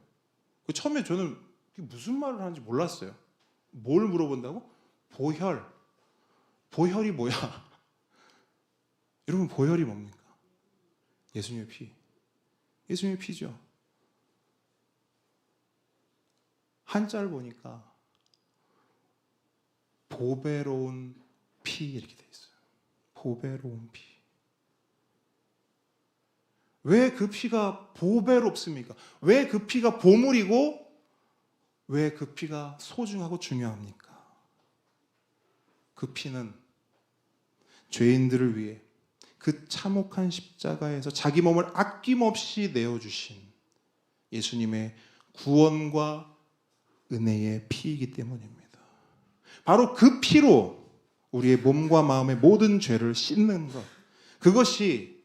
A: 처음에 저는 무슨 말을 하는지 몰랐어요. 뭘 물어본다고? 보혈. 보혈이 뭐야? 여러분, 보혈이 뭡니까? 예수님의 피. 예수님의 피죠. 한자를 보니까 보배로운 피 이렇게 돼 있어요. 보배로운 피. 왜 그 피가 보배롭습니까? 왜 그 피가 보물이고 왜 그 피가 소중하고 중요합니까? 그 피는 죄인들을 위해 그 참혹한 십자가에서 자기 몸을 아낌없이 내어주신 예수님의 구원과 은혜의 피이기 때문입니다. 바로 그 피로 우리의 몸과 마음의 모든 죄를 씻는 것, 그것이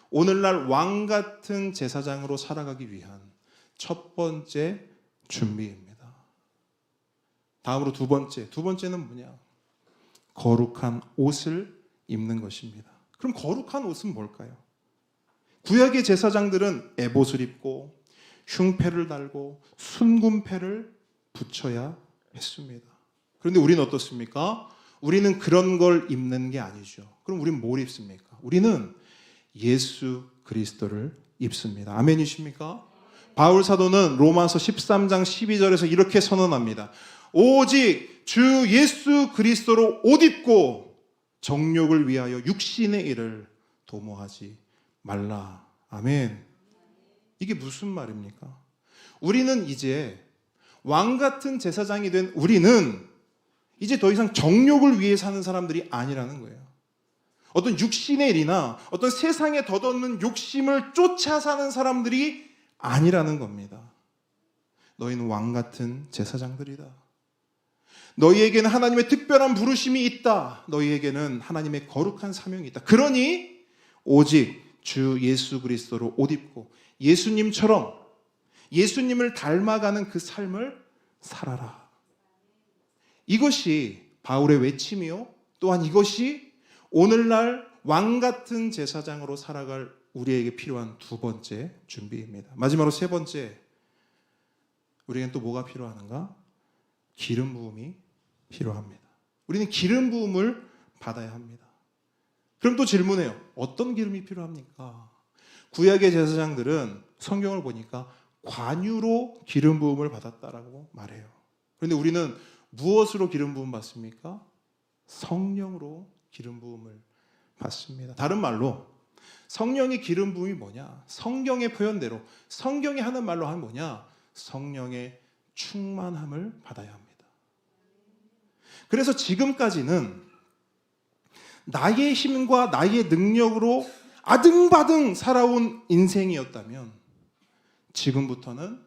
A: 오늘날 왕 같은 제사장으로 살아가기 위한 첫 번째 준비입니다. 다음으로 두 번째는 뭐냐? 거룩한 옷을 입는 것입니다. 그럼 거룩한 옷은 뭘까요? 구약의 제사장들은 에봇을 입고 흉패를 달고 순금패를 붙여야 했습니다. 그런데 우리는 어떻습니까? 우리는 그런 걸 입는 게 아니죠. 그럼 우리는 뭘 입습니까? 우리는 예수 그리스도를 입습니다. 아멘이십니까? 바울 사도는 로마서 13장 12절에서 이렇게 선언합니다. 오직 주 예수 그리스도로 옷 입고 정욕을 위하여 육신의 일을 도모하지 말라. 아멘. 이게 무슨 말입니까? 우리는 이제 왕 같은 제사장이 된 우리는 이제 더 이상 정욕을 위해 사는 사람들이 아니라는 거예요. 어떤 육신의 일이나 어떤 세상에 덧없는 욕심을 쫓아 사는 사람들이 아니라는 겁니다. 너희는 왕 같은 제사장들이다. 너희에게는 하나님의 특별한 부르심이 있다. 너희에게는 하나님의 거룩한 사명이 있다. 그러니 오직 주 예수 그리스도로 옷 입고 예수님처럼 예수님을 닮아가는 그 삶을 살아라. 이것이 바울의 외침이요, 또한 이것이 오늘날 왕 같은 제사장으로 살아갈 우리에게 필요한 두 번째 준비입니다. 마지막으로 세 번째, 우리에겐 또 뭐가 필요한가? 기름 부음이 필요합니다. 우리는 기름 부음을 받아야 합니다. 그럼 또 질문해요. 어떤 기름이 필요합니까? 구약의 제사장들은 성경을 보니까 관유로 기름 부음을 받았다라고 말해요. 그런데 우리는 무엇으로 기름 부음 받습니까? 성령으로 기름 부음을 받습니다. 다른 말로 성령의 기름 부음이 뭐냐? 성경의 표현대로 성경이 하는 말로 하면 뭐냐? 성령의 충만함을 받아야 합니다. 그래서 지금까지는 나의 힘과 나의 능력으로 아등바등 살아온 인생이었다면 지금부터는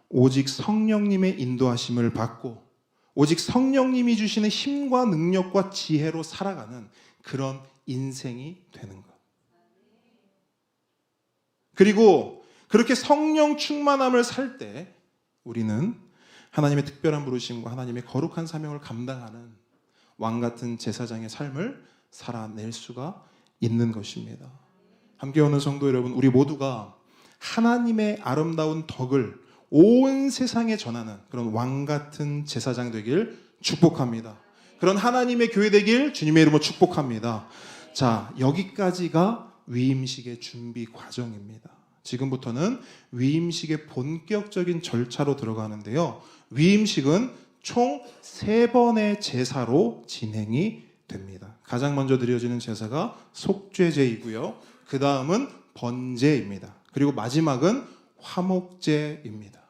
A: 오직 성령님의 인도하심을 받고 오직 성령님이 주시는 힘과 능력과 지혜로 살아가는 그런 인생이 되는 것. 그리고 그렇게 성령 충만함을 살 때 우리는 하나님의 특별한 부르심과 하나님의 거룩한 사명을 감당하는 왕같은 제사장의 삶을 살아낼 수가 있는 것입니다. 함께 오는 성도 여러분, 우리 모두가 하나님의 아름다운 덕을 온 세상에 전하는 그런 왕같은 제사장 되길 축복합니다. 그런 하나님의 교회 되길 주님의 이름으로 축복합니다. 자, 여기까지가 위임식의 준비 과정입니다. 지금부터는 위임식의 본격적인 절차로 들어가는데요. 위임식은 총 3번의 제사로 진행이 됩니다. 가장 먼저 드려지는 제사가 속죄제이고요. 그 다음은 번제입니다. 그리고 마지막은 화목제입니다.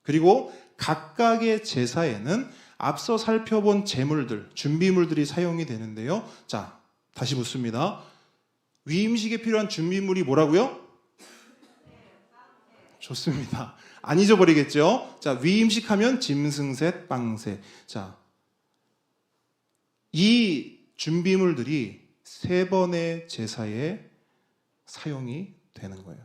A: 그리고 각각의 제사에는 앞서 살펴본 제물들, 준비물들이 사용이 되는데요. 자, 다시 묻습니다. 위임식에 필요한 준비물이 뭐라고요? 좋습니다. 안 잊어버리겠죠? 자, 위임식 하면 짐승셋, 빵셋. 자, 이 준비물들이 3번의 제사에 사용이 되는 거예요.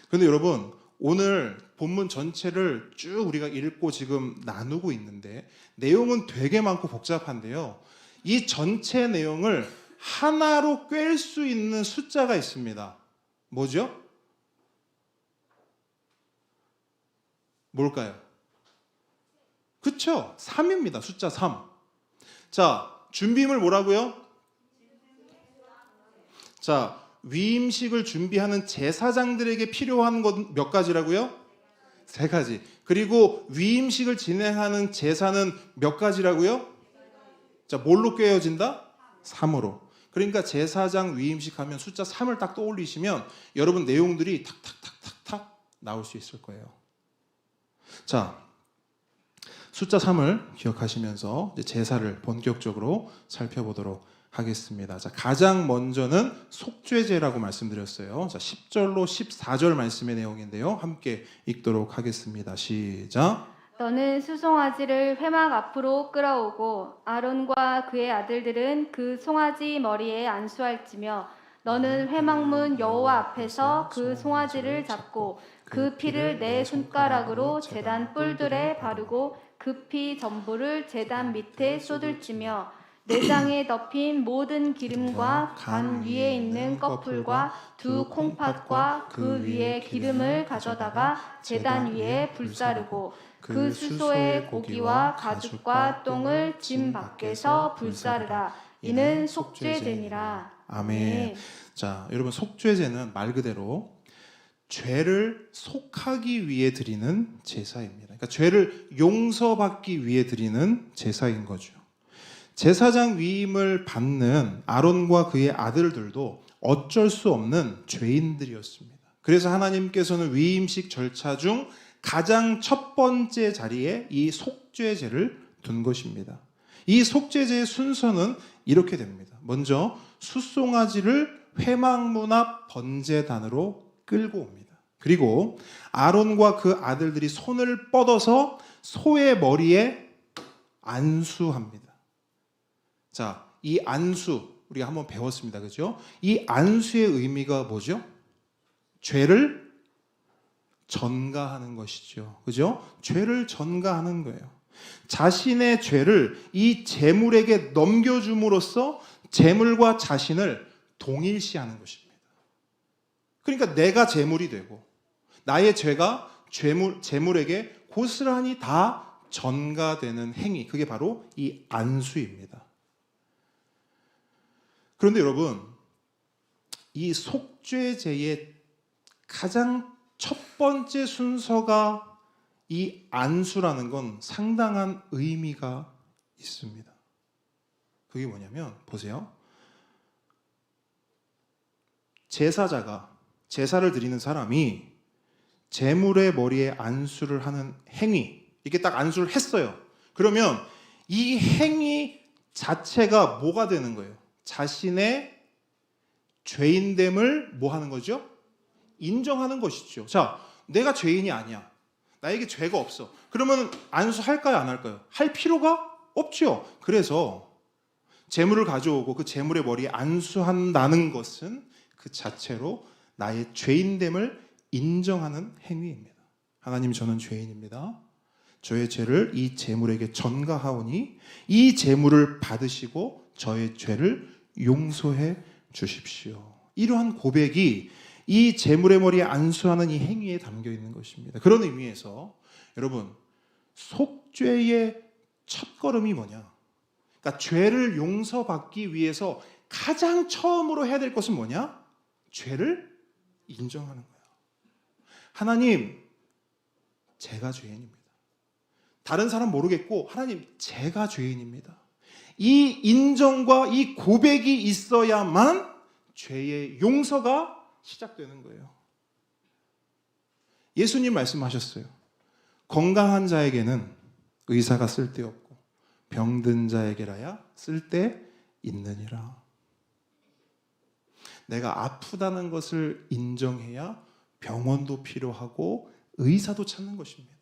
A: 그런데 여러분, 오늘 본문 전체를 쭉 우리가 읽고 지금 나누고 있는데 내용은 되게 많고 복잡한데요. 이 전체 내용을 하나로 꿰일 수 있는 숫자가 있습니다. 뭐죠? 뭘까요? 그쵸? 3입니다. 숫자 3. 자, 준비물 뭐라고요? 자, 위임식을 준비하는 제사장들에게 필요한 것 몇 가지라고요? 3가지. 그리고 위임식을 진행하는 제사는 몇 가지라고요? 자, 뭘로 꿰어진다? 3으로. 그러니까 제사장 위임식 하면 숫자 3을 딱 떠올리시면 여러분 내용들이 탁탁탁탁탁 나올 수 있을 거예요. 자, 숫자 3을 기억하시면서 이제 제사를 본격적으로 살펴보도록 하겠습니다. 자, 가장 먼저는 속죄제라고 말씀드렸어요. 자, 10절로 14절 말씀의 내용인데요. 함께 읽도록 하겠습니다. 시작.
B: 너는 수송아지를 회막 앞으로 끌어오고 아론과 그의 아들들은 그 송아지 머리에 안수할지며 너는 회막문 여호와 앞에서 그 송아지를 잡고 그 피를 내 손가락으로 제단 뿔들에 바르고 그 피 전부를 제단 밑에 쏟을지며 내장에 덮인 모든 기름과 간 위에 있는 꺼풀과 두 콩팥과 그 위에 기름을 가져다가 제단 위에 불사르고 그 수소의 고기와 가죽과 똥을 짐 밖에서 불사르라. 이는 속죄제니라.
A: 아멘.
B: 네.
A: 자, 여러분 속죄제는 말 그대로 죄를 속하기 위해 드리는 제사입니다. 그러니까 죄를 용서받기 위해 드리는 제사인 거죠. 제사장 위임을 받는 아론과 그의 아들들도 어쩔 수 없는 죄인들이었습니다. 그래서 하나님께서는 위임식 절차 중 가장 첫 번째 자리에 이 속죄제를 둔 것입니다. 이 속죄제의 순서는 이렇게 됩니다. 먼저 숫송아지를 회막문 앞 번제단으로 끌고 옵니다. 그리고 아론과 그 아들들이 손을 뻗어서 소의 머리에 안수합니다. 자, 이 안수 우리가 한번 배웠습니다. 그죠? 이 안수의 의미가 뭐죠? 죄를 전가하는 것이죠. 그죠? 죄를 전가하는 거예요. 자신의 죄를 이 제물에게 넘겨줌으로써 제물과 자신을 동일시하는 것입니다. 그러니까 내가 제물이 되고 나의 죄가 제물에게 고스란히 다 전가되는 행위, 그게 바로 이 안수입니다. 그런데 여러분, 이 속죄제의 가장 첫 번째 순서가 이 안수라는 건 상당한 의미가 있습니다. 그게 뭐냐면 보세요. 제사자가 제사를 드리는 사람이 제물의 머리에 안수를 하는 행위, 이게 딱 안수를 했어요. 그러면 이 행위 자체가 뭐가 되는 거예요? 자신의 죄인됨을 뭐 하는 거죠? 인정하는 것이죠. 자, 내가 죄인이 아니야. 나에게 죄가 없어. 그러면 안수할까요? 안 할까요? 할 필요가 없죠. 그래서 제물을 가져오고 그 제물의 머리에 안수한다는 것은 그 자체로 나의 죄인됨을 인정하는 행위입니다. 하나님, 저는 죄인입니다. 저의 죄를 이 제물에게 전가하오니 이 제물을 받으시고 저의 죄를 용서해 주십시오. 이러한 고백이 이 제물의 머리에 안수하는 이 행위에 담겨 있는 것입니다. 그런 의미에서 여러분, 속죄의 첫걸음이 뭐냐? 그러니까 죄를 용서받기 위해서 가장 처음으로 해야 될 것은 뭐냐? 죄를 인정하는 거예요. 하나님, 제가 죄인입니다. 다른 사람 모르겠고 하나님, 제가 죄인입니다. 이 인정과 이 고백이 있어야만 죄의 용서가 시작되는 거예요. 예수님 말씀하셨어요. 건강한 자에게는 의사가 쓸데없고 병든 자에게라야 쓸데있느니라. 내가 아프다는 것을 인정해야 병원도 필요하고 의사도 찾는 것입니다.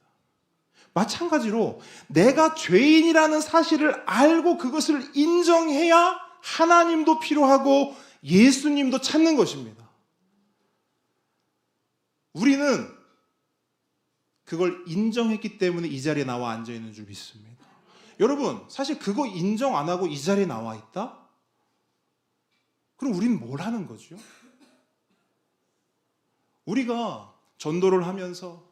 A: 마찬가지로 내가 죄인이라는 사실을 알고 그것을 인정해야 하나님도 필요하고 예수님도 찾는 것입니다. 우리는 그걸 인정했기 때문에 이 자리에 나와 앉아 있는 줄 믿습니다. 여러분, 사실 그거 인정 안 하고 이 자리에 나와 있다? 그럼 우리는 뭘 하는 거죠? 우리가 전도를 하면서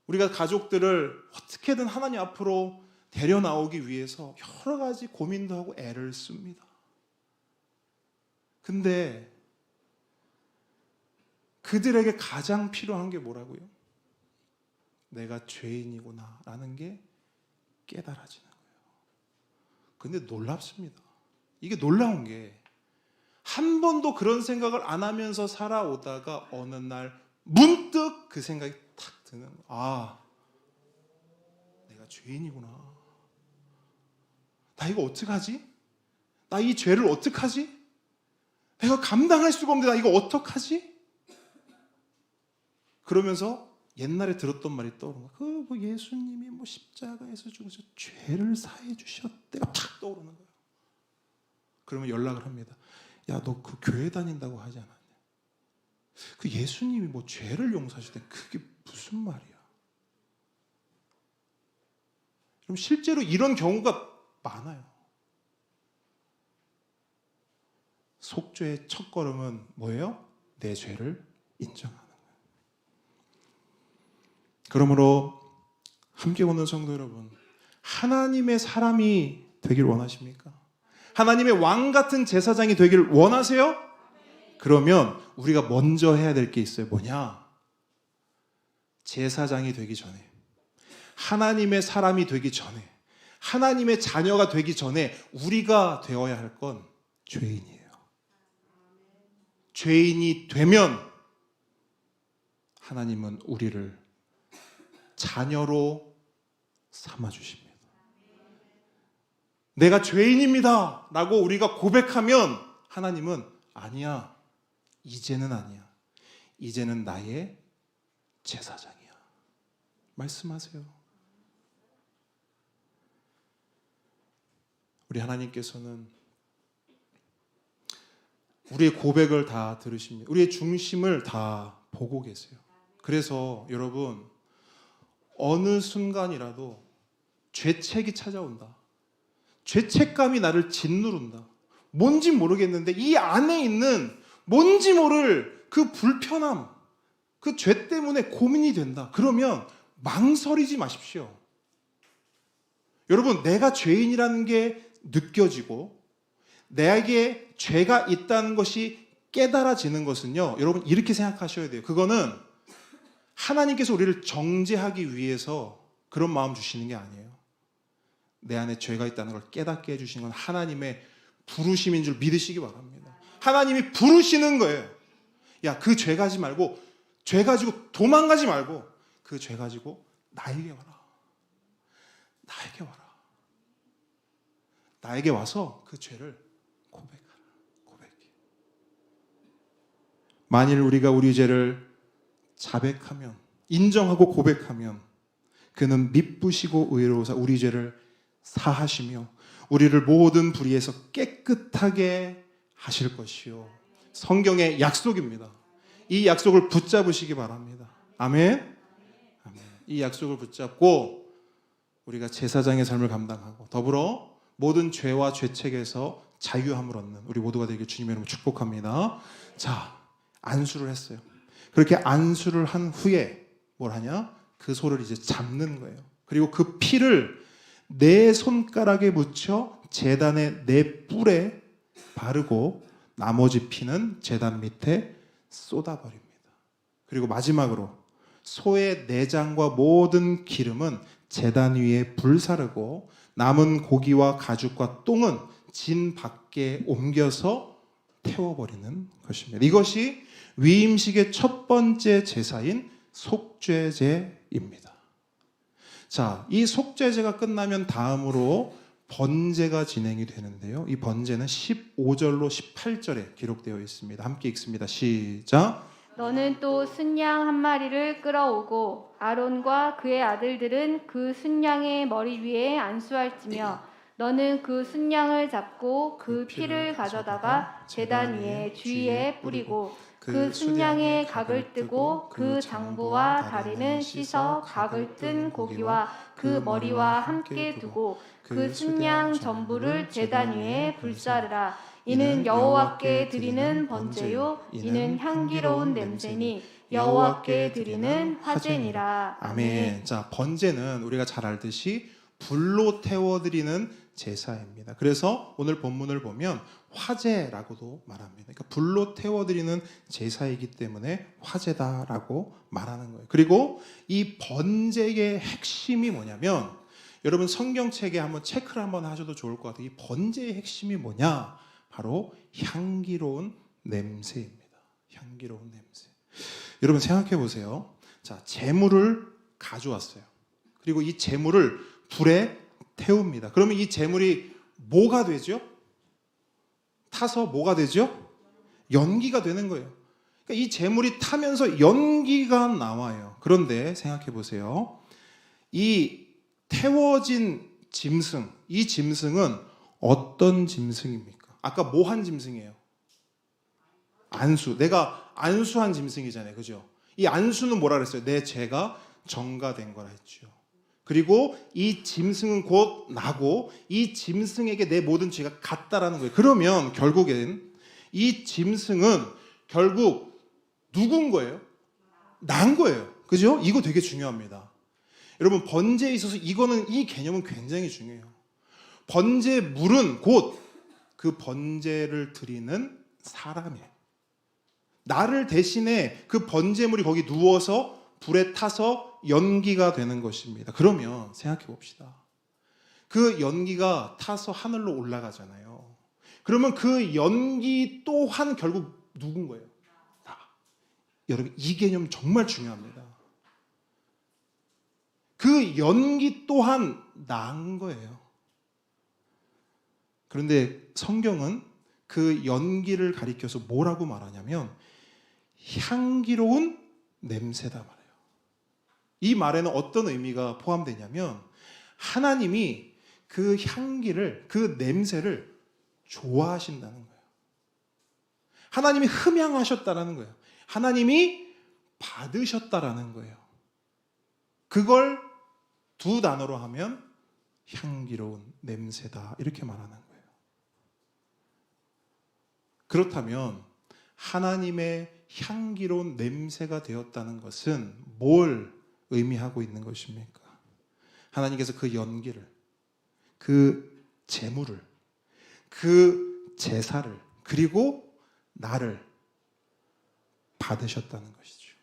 A: 우리가 가족들을 어떻게든 하나님 앞으로 데려 나오기 위해서 여러 가지 고민도 하고 애를 씁니다. 근데 그들에게 가장 필요한 게 뭐라고요? 내가 죄인이구나 라는 게 깨달아지는 거예요. 근데 놀랍습니다. 이게 놀라운 게 한 번도 그런 생각을 안 하면서 살아오다가 어느 날 문득 그 생각이 탁 드는 거예요. 아, 내가 죄인이구나. 나 이거 어떡하지? 나 이 죄를 어떡하지? 내가 감당할 수가 없는데 나 이거 어떡하지? 그러면서 옛날에 들었던 말이 떠오르는 거예요. 뭐 예수님이 뭐 십자가에서 죽으셔 죄를 사해 주셨대가 탁 떠오르는 거예요. 그러면 연락을 합니다. 야, 너 그 교회 다닌다고 하지 않았냐? 그 예수님이 뭐 죄를 용서하실 때 그게 무슨 말이야? 그럼 실제로 이런 경우가 많아요. 속죄의 첫걸음은 뭐예요? 내 죄를 인정하는 거예요. 그러므로 함께 오는 성도 여러분, 하나님의 사람이 되길 원하십니까? 하나님의 왕 같은 제사장이 되길 원하세요? 그러면 우리가 먼저 해야 될 게 있어요. 뭐냐? 제사장이 되기 전에, 하나님의 사람이 되기 전에, 하나님의 자녀가 되기 전에 우리가 되어야 할 건 죄인이에요. 죄인이 되면 하나님은 우리를 자녀로 삼아주십니다. 내가 죄인입니다 라고 우리가 고백하면 하나님은 아니야, 이제는 아니야, 이제는 나의 제사장이야 말씀하세요. 우리 하나님께서는 우리의 고백을 다 들으십니다. 우리의 중심을 다 보고 계세요. 그래서 여러분, 어느 순간이라도 죄책이 찾아온다, 죄책감이 나를 짓누른다, 뭔지 모르겠는데 이 안에 있는 뭔지 모를 그 불편함, 그 죄 때문에 고민이 된다. 그러면 망설이지 마십시오. 여러분, 내가 죄인이라는 게 느껴지고 내게 죄가 있다는 것이 깨달아지는 것은요, 여러분 이렇게 생각하셔야 돼요. 그거는 하나님께서 우리를 정죄하기 위해서 그런 마음 주시는 게 아니에요. 내 안에 죄가 있다는 걸 깨닫게 해주시는 건 하나님의 부르심인 줄 믿으시기 바랍니다. 하나님이 부르시는 거예요. 야, 그 죄 가지 말고, 죄 가지고 도망가지 말고 그 죄 가지고 나에게 와라. 나에게 와라. 나에게 와서 그 죄를 고백하라. 고백해. 만일 우리가 우리 죄를 자백하면, 인정하고 고백하면 그는 미쁘시고 의로우사 우리 죄를 사하시며 우리를 모든 불의에서 깨끗하게 하실 것이요. 성경의 약속입니다. 이 약속을 붙잡으시기 바랍니다. 아멘. 아멘. 이 약속을 붙잡고 우리가 제사장의 삶을 감당하고 더불어 모든 죄와 죄책에서 자유함을 얻는 우리 모두가 되길 주님의 이름으로 축복합니다. 자, 안수를 했어요. 그렇게 안수를 한 후에 뭘 하냐? 그 소를 이제 잡는 거예요. 그리고 그 피를 내 손가락에 묻혀 제단의 네 뿔에 바르고 나머지 피는 제단 밑에 쏟아버립니다. 그리고 마지막으로 소의 내장과 모든 기름은 제단 위에 불사르고 남은 고기와 가죽과 똥은 진 밖에 옮겨서 태워버리는 것입니다. 이것이 위임식의 첫 번째 제사인 속죄제입니다. 자, 이 속죄제가 끝나면 다음으로 번제가 진행이 되는데요. 이 번제는 15절로 18절에 기록되어 있습니다. 함께 읽습니다. 시작.
B: 너는 또 순양 한 마리를 끌어오고 아론과 그의 아들들은 그 순양의 머리 위에 안수할지며 너는 그 순양을 잡고 그 피를 가져다가 제단 위에 주위에 뿌리고 그 순양의 각을 뜨고 그 장부와 다리는 씻어 각을 뜬 고기와 그 머리와 함께 두고 그 순양 전부를 제단 위에 불사르라. 이는 여호와께 드리는 번제요 이는 향기로운 냄새니 여호와께 드리는 화제니라.
A: 아멘. 자, 번제는 우리가 잘 알듯이 불로 태워드리는 제사입니다. 그래서 오늘 본문을 보면 화제라고도 말합니다. 그러니까 불로 태워드리는 제사이기 때문에 화제다라고 말하는 거예요. 그리고 이 번제의 핵심이 뭐냐면 여러분 성경책에 한번 체크를 한번 하셔도 좋을 것 같아요. 이 번제의 핵심이 뭐냐? 바로 향기로운 냄새입니다. 향기로운 냄새. 여러분 생각해 보세요. 자, 제물을 가져왔어요. 그리고 이 제물을 불에 태웁니다. 그러면 이 제물이 뭐가 되죠? 타서 뭐가 되죠? 연기가 되는 거예요. 그러니까 이 제물이 타면서 연기가 나와요. 그런데 생각해 보세요. 이 태워진 짐승, 이 짐승은 어떤 짐승입니까? 아까 뭐 한 짐승이에요? 안수. 내가 안수한 짐승이잖아요. 그죠? 이 안수는 뭐라 그랬어요? 내 죄가 전가된 거라 했죠. 그리고 이 짐승은 곧 나고 이 짐승에게 내 모든 죄가 갔다라는 거예요. 그러면 결국엔 이 짐승은 결국 누군 거예요? 난 거예요. 그죠? 이거 되게 중요합니다. 여러분 번제에 있어서 이 개념은 굉장히 중요해요. 번제물은 곧 그 번제를 드리는 사람이에요. 나를 대신에 그 번제물이 거기 누워서 불에 타서 연기가 되는 것입니다. 그러면 생각해 봅시다. 그 연기가 타서 하늘로 올라가잖아요. 그러면 그 연기 또한 결국 누군 거예요? 나. 여러분 이 개념 정말 중요합니다. 그 연기 또한 나인 거예요. 그런데 성경은 그 연기를 가리켜서 뭐라고 말하냐면 향기로운 냄새다 말해요. 이 말에는 어떤 의미가 포함되냐면 하나님이 그 향기를, 그 냄새를 좋아하신다는 거예요. 하나님이 흠향하셨다는 거예요. 하나님이 받으셨다라는 거예요. 그걸 두 단어로 하면 향기로운 냄새다 이렇게 말하는 거예요. 그렇다면 하나님의 향기로운 냄새가 되었다는 것은 뭘 의미하고 있는 것입니까? 하나님께서 그 연기를, 그 제물을, 그 제사를, 그리고 나를 받으셨다는 것이죠.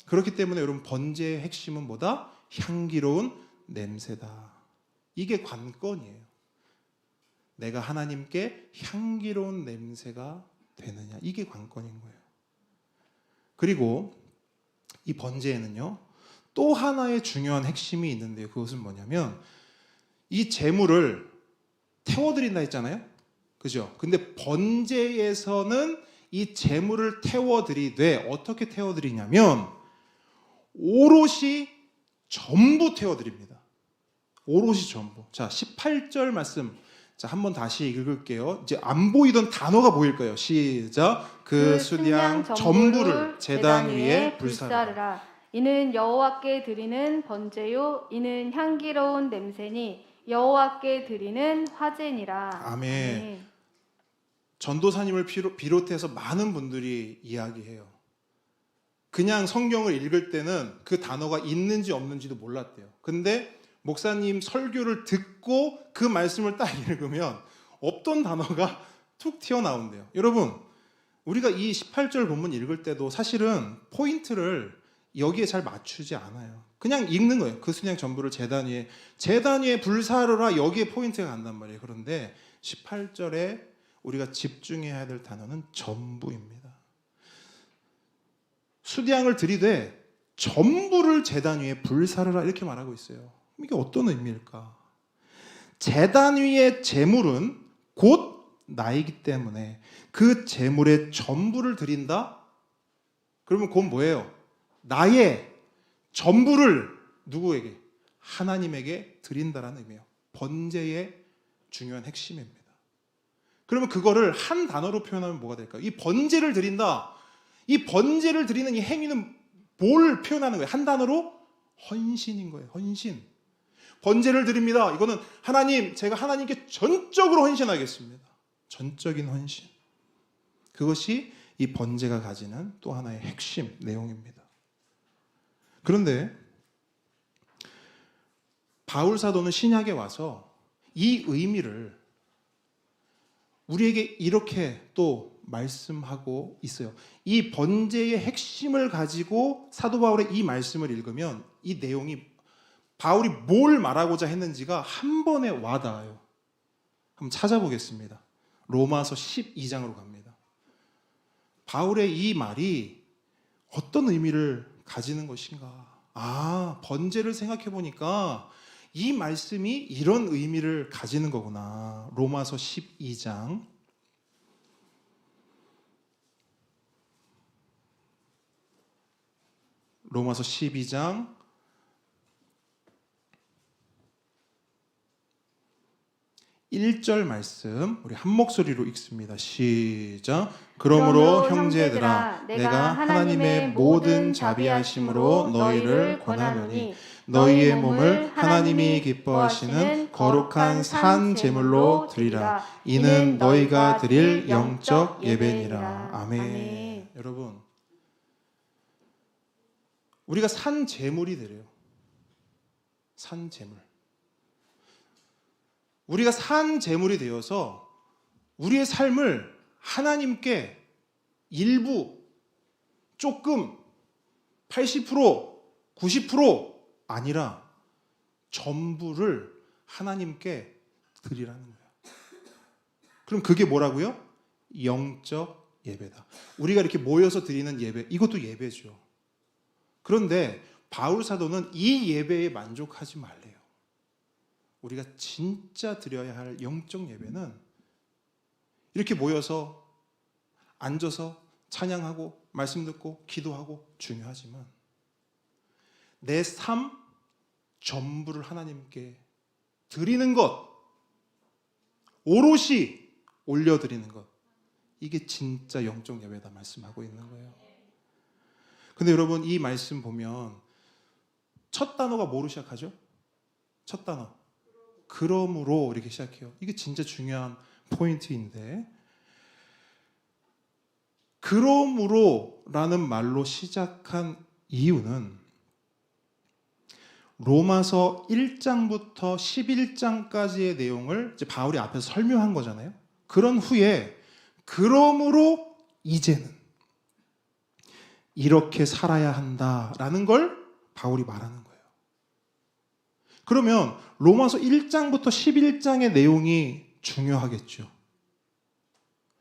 A: 그렇기 때문에 여러분 번제의 핵심은 뭐다? 향기로운 냄새다. 이게 관건이에요. 내가 하나님께 향기로운 냄새가 되느냐, 이게 관건인 거예요. 그리고 이 번제에는요 또 하나의 중요한 핵심이 있는데요. 그것은 뭐냐면 이 제물을 태워드린다 했잖아요. 그죠? 근데 번제에서는 이 제물을 태워드리되 어떻게 태워드리냐면 오롯이 전부 태워드립니다. 오롯이 전부. 자, 18절 말씀. 자, 한번 다시 읽을게요. 이제 안 보이던 단어가 보일 거예요. 시작. 그 수량 전부를 제단 위에 불사르라.
B: 이는 여호와께 드리는 번제요 이는 향기로운 냄새니 여호와께 드리는 화제니라.
A: 아멘. 전도사님을 비롯해서 많은 분들이 이야기해요. 그냥 성경을 읽을 때는 그 단어가 있는지 없는지도 몰랐대요. 근데 목사님 설교를 듣고 그 말씀을 딱 읽으면 없던 단어가 툭 튀어나온대요. 여러분, 우리가 이 18절 본문 읽을 때도 사실은 포인트를 여기에 잘 맞추지 않아요. 그냥 읽는 거예요. 그 수량 전부를 제단 위에 불사르라, 여기에 포인트가 간단 말이에요. 그런데 18절에 우리가 집중해야 될 단어는 전부입니다. 수량을 드리되 전부를 제단 위에 불사르라, 이렇게 말하고 있어요. 이게 어떤 의미일까? 제단 위의 제물은 곧 나이기 때문에 그 제물의 전부를 드린다? 그러면 그건 뭐예요? 나의 전부를 누구에게? 하나님에게 드린다라는 의미예요. 번제의 중요한 핵심입니다. 그러면 그거를 한 단어로 표현하면 뭐가 될까요? 이 번제를 드린다. 이 번제를 드리는 이 행위는 뭘 표현하는 거예요? 한 단어로? 헌신인 거예요. 헌신. 번제를 드립니다. 이거는 하나님, 제가 하나님께 전적으로 헌신하겠습니다. 전적인 헌신. 그것이 이 번제가 가지는 또 하나의 핵심 내용입니다. 그런데 바울 사도는 신약에 와서 이 의미를 우리에게 이렇게 또 말씀하고 있어요. 이 번제의 핵심을 가지고 사도 바울의 이 말씀을 읽으면 이 내용이 바울이 뭘 말하고자 했는지가 한 번에 와닿아요. 한번 찾아보겠습니다. 로마서 12장으로 갑니다. 바울의 이 말이 어떤 의미를 가지는 것인가? 아, 번제를 생각해 보니까 이 말씀이 이런 의미를 가지는 거구나. 로마서 12장. 로마서 12장 1절 말씀 우리 한 목소리로 읽습니다. 시작. 그러므로 형제들아 내가 하나님의 모든 자비하심으로 너희를 권하노니 너희의 몸을 하나님이 기뻐하시는 거룩한 산 제물로 드리라. 이는 너희가 드릴 영적 예배니라. 아멘. 여러분, 우리가 산 제물이 되래요. 산 제물. 우리가 산 제물이 되어서 우리의 삶을 하나님께 일부, 조금, 80%, 90% 아니라 전부를 하나님께 드리라는 거예요. 그럼 그게 뭐라고요? 영적 예배다. 우리가 이렇게 모여서 드리는 예배, 이것도 예배죠. 그런데 바울 사도는 이 예배에 만족하지 말래요. 우리가 진짜 드려야 할 영적 예배는 이렇게 모여서 앉아서 찬양하고 말씀 듣고 기도하고 중요하지만 내 삶 전부를 하나님께 드리는 것, 오롯이 올려드리는 것, 이게 진짜 영적 예배다 말씀하고 있는 거예요. 근데 여러분, 이 말씀 보면 첫 단어가 뭐로 시작하죠? 첫 단어 그러므로 이렇게 시작해요. 이게 진짜 중요한 포인트인데, 그러므로라는 말로 시작한 이유는 로마서 1장부터 11장까지의 내용을 이제 바울이 앞에서 설명한 거잖아요. 그런 후에 그러므로 이제는 이렇게 살아야 한다라는 걸 바울이 말하는 거예요. 그러면 로마서 1장부터 11장의 내용이 중요하겠죠.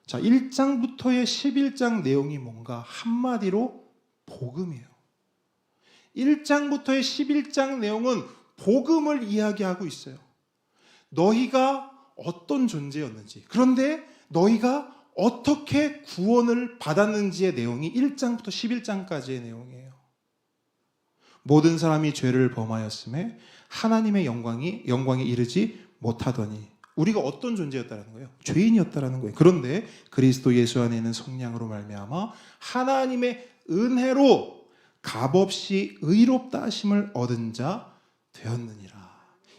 A: 자, 1장부터의 11장 내용이 뭔가 한마디로 복음이에요. 1장부터의 11장 내용은 복음을 이야기하고 있어요. 너희가 어떤 존재였는지, 그런데 너희가 어떻게 구원을 받았는지의 내용이 1장부터 11장까지의 내용이에요. 모든 사람이 죄를 범하였음에 하나님의 영광에 이르지 못하더니, 우리가 어떤 존재였다라는 거예요? 죄인이었다라는 거예요. 그런데 그리스도 예수 안에 있는 성령으로 말미암아 하나님의 은혜로 값없이 의롭다 하심을 얻은 자 되었느니라.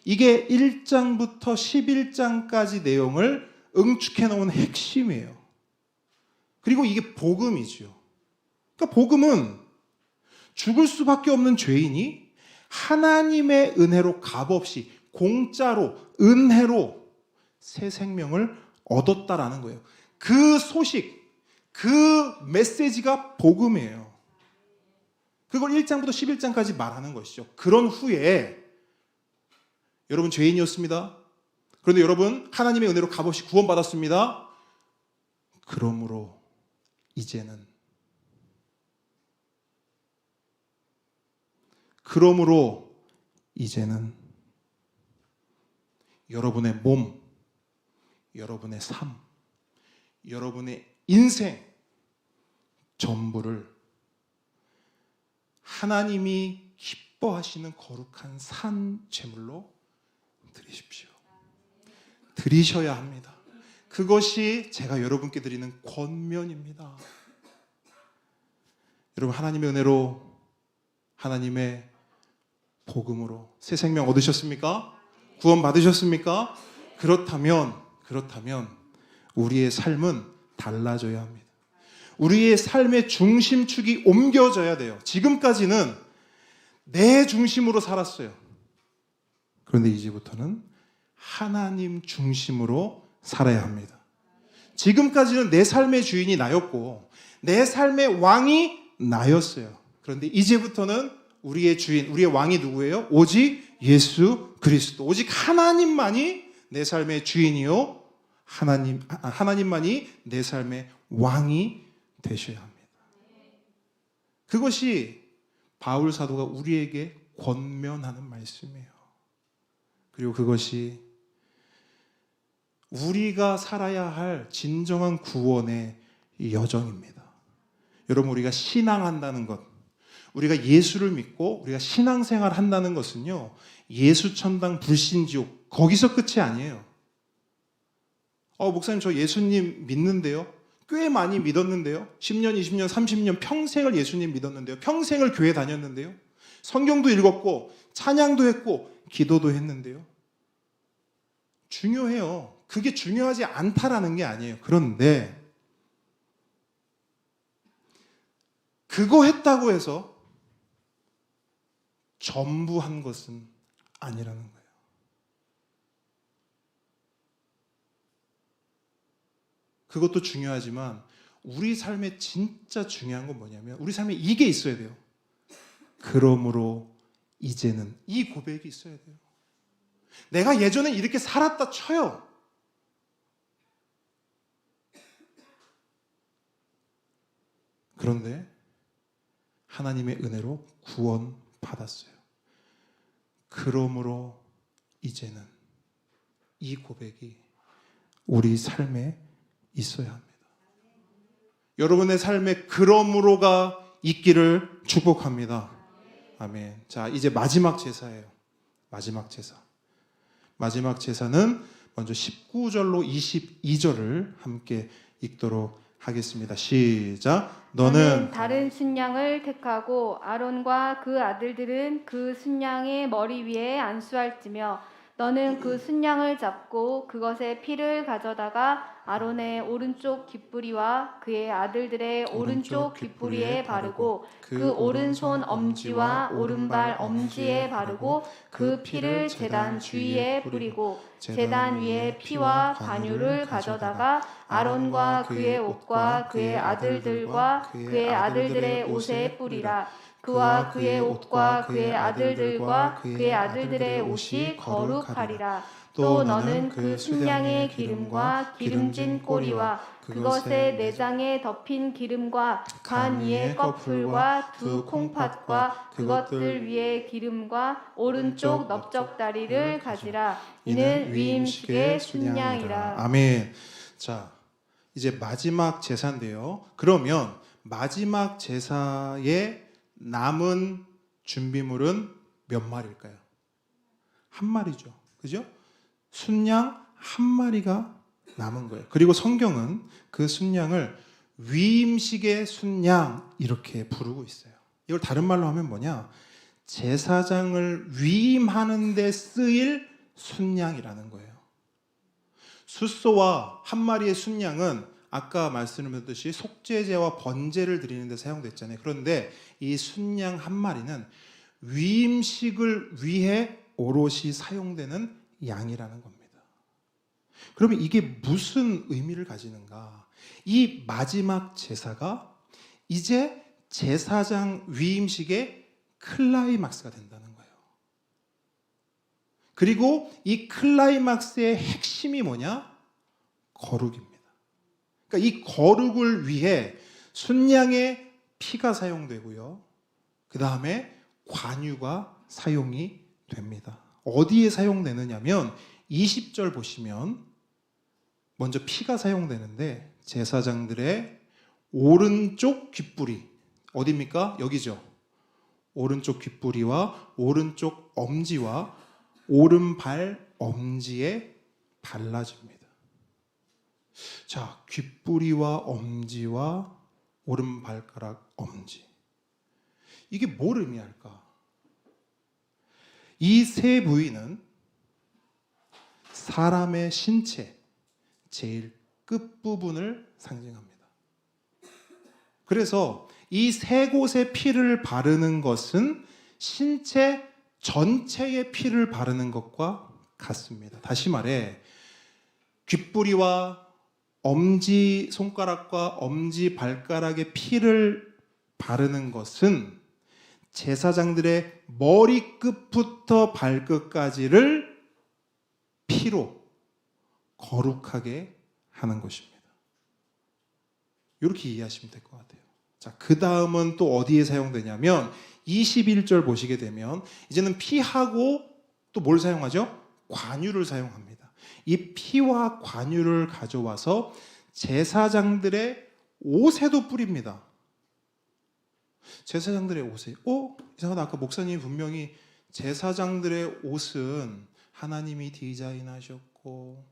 A: 이게 1장부터 11장까지 내용을 응축해 놓은 핵심이에요. 그리고 이게 복음이죠. 그러니까 복음은 죽을 수밖에 없는 죄인이 하나님의 은혜로 값없이 공짜로 은혜로 새 생명을 얻었다라는 거예요. 그 소식, 그 메시지가 복음이에요. 그걸 1장부터 11장까지 말하는 것이죠. 그런 후에 여러분 죄인이었습니다. 그런데 여러분 하나님의 은혜로 값없이 구원받았습니다. 그러므로 이제는 여러분의 몸, 여러분의 삶, 여러분의 인생 전부를 하나님이 기뻐하시는 거룩한 산 제물로 드리십시오. 드리셔야 합니다. 그것이 제가 여러분께 드리는 권면입니다. 여러분 하나님의 은혜로, 하나님의 복음으로 새 생명 얻으셨습니까? 구원 받으셨습니까? 그렇다면 우리의 삶은 달라져야 합니다. 우리의 삶의 중심축이 옮겨져야 돼요. 지금까지는 내 중심으로 살았어요. 그런데 이제부터는 하나님 중심으로 살아야 합니다. 지금까지는 내 삶의 주인이 나였고 내 삶의 왕이 나였어요. 그런데 이제부터는 우리의 주인, 우리의 왕이 누구예요? 오직 예수 그리스도. 오직 하나님만이 내 삶의 주인이요, 하나님만이 내 삶의 왕이 되셔야 합니다. 그것이 바울 사도가 우리에게 권면하는 말씀이에요. 그리고 그것이 우리가 살아야 할 진정한 구원의 여정입니다. 여러분, 우리가 신앙한다는 것, 우리가 예수를 믿고 우리가 신앙생활 한다는 것은요, 예수천당 불신지옥 거기서 끝이 아니에요. 목사님 저 예수님 믿는데요, 꽤 많이 믿었는데요, 10년, 20년, 30년 평생을 예수님 믿었는데요, 평생을 교회 다녔는데요, 성경도 읽었고 찬양도 했고 기도도 했는데요. 중요해요. 그게 중요하지 않다라는 게 아니에요. 그런데 그거 했다고 해서 전부 한 것은 아니라는 거예요. 그것도 중요하지만 우리 삶에 진짜 중요한 건 뭐냐면, 우리 삶에 이게 있어야 돼요. 그러므로 이제는, 이 고백이 있어야 돼요. 내가 예전에 이렇게 살았다 쳐요. 그런데 하나님의 은혜로 구원받았어요. 그러므로 이제는, 이 고백이 우리 삶에 있어야 합니다. 여러분의 삶에 그러므로가 있기를 축복합니다. 아멘. 자, 이제 마지막 제사예요. 마지막 제사. 마지막 제사는 먼저 19절로 22절을 함께 읽도록 하겠습니다. 시작. 너는
B: 다른 순양을 택하고 아론과 그 아들들은 그 순양의 머리 위에 안수할지며 너는 그 순양을 잡고 그것의 피를 가져다가 아론의 오른쪽 귓부리와 그의 아들들의 오른쪽 귓부리에 바르고 그 오른손 엄지와 오른발 엄지에 바르고 그 피를 제단 주위에 뿌리고 제단 위에 피와 관유를 가져다가 아론과 그의 옷과 그의 아들들과 그의 아들들의 옷에 뿌리라. 그와 그의 옷과 그의 아들들과 그의 아들들의 옷이 거룩하리라. 또 너는 그 순양의 기름과 기름진 꼬리와 그것의 내장에 덮인 기름과 관 위의 꺼풀과 두 콩팥과 그것들 위에 기름과 오른쪽 넓적다리를 가지라. 이는 위임식의 순양이라.
A: 아멘. 자, 이제 마지막 제사인데요. 그러면 마지막 제사의 남은 준비물은 몇 마리일까요? 한 마리죠. 그죠? 순양 한 마리가 남은 거예요. 그리고 성경은 그 순양을 위임식의 순양 이렇게 부르고 있어요. 이걸 다른 말로 하면 뭐냐? 제사장을 위임하는 데 쓰일 순양이라는 거예요. 숫소와 한 마리의 순양은 아까 말씀드렸듯이 속죄제와 번제를 드리는 데 사용됐잖아요. 그런데 이 순양 한 마리는 위임식을 위해 오롯이 사용되는 양이라는 겁니다. 그러면 이게 무슨 의미를 가지는가? 이 마지막 제사가 이제 제사장 위임식의 클라이막스가 된다는 거예요. 그리고 이 클라이막스의 핵심이 뭐냐? 거룩입니다. 그러니까 이 거룩을 위해 순양의 피가 사용되고요. 그 다음에 관유가 사용이 됩니다. 어디에 사용되느냐면 20절 보시면 먼저 피가 사용되는데 제사장들의 오른쪽 귓부리 어디입니까? 여기죠. 오른쪽 귓부리와 오른쪽 엄지와 오른발 엄지에 발라집니다. 자, 귓부리와 엄지와 오른발가락 엄지. 이게 뭘 의미할까? 이 세 부위는 사람의 신체 제일 끝부분을 상징합니다. 그래서 이 세 곳의 피를 바르는 것은 신체 전체의 피를 바르는 것과 같습니다. 다시 말해 귓부리와 엄지 손가락과 엄지 발가락의 피를 바르는 것은 제사장들의 머리끝부터 발끝까지를 피로 거룩하게 하는 것입니다. 이렇게 이해하시면 될 것 같아요. 자, 그 다음은 또 어디에 사용되냐면 21절 보시게 되면 이제는 피하고 또 뭘 사용하죠? 관유를 사용합니다. 이 피와 관유를 가져와서 제사장들의 옷에도 뿌립니다. 제사장들의 옷에 이상하다. 아까 목사님이 분명히 제사장들의 옷은 하나님이 디자인하셨고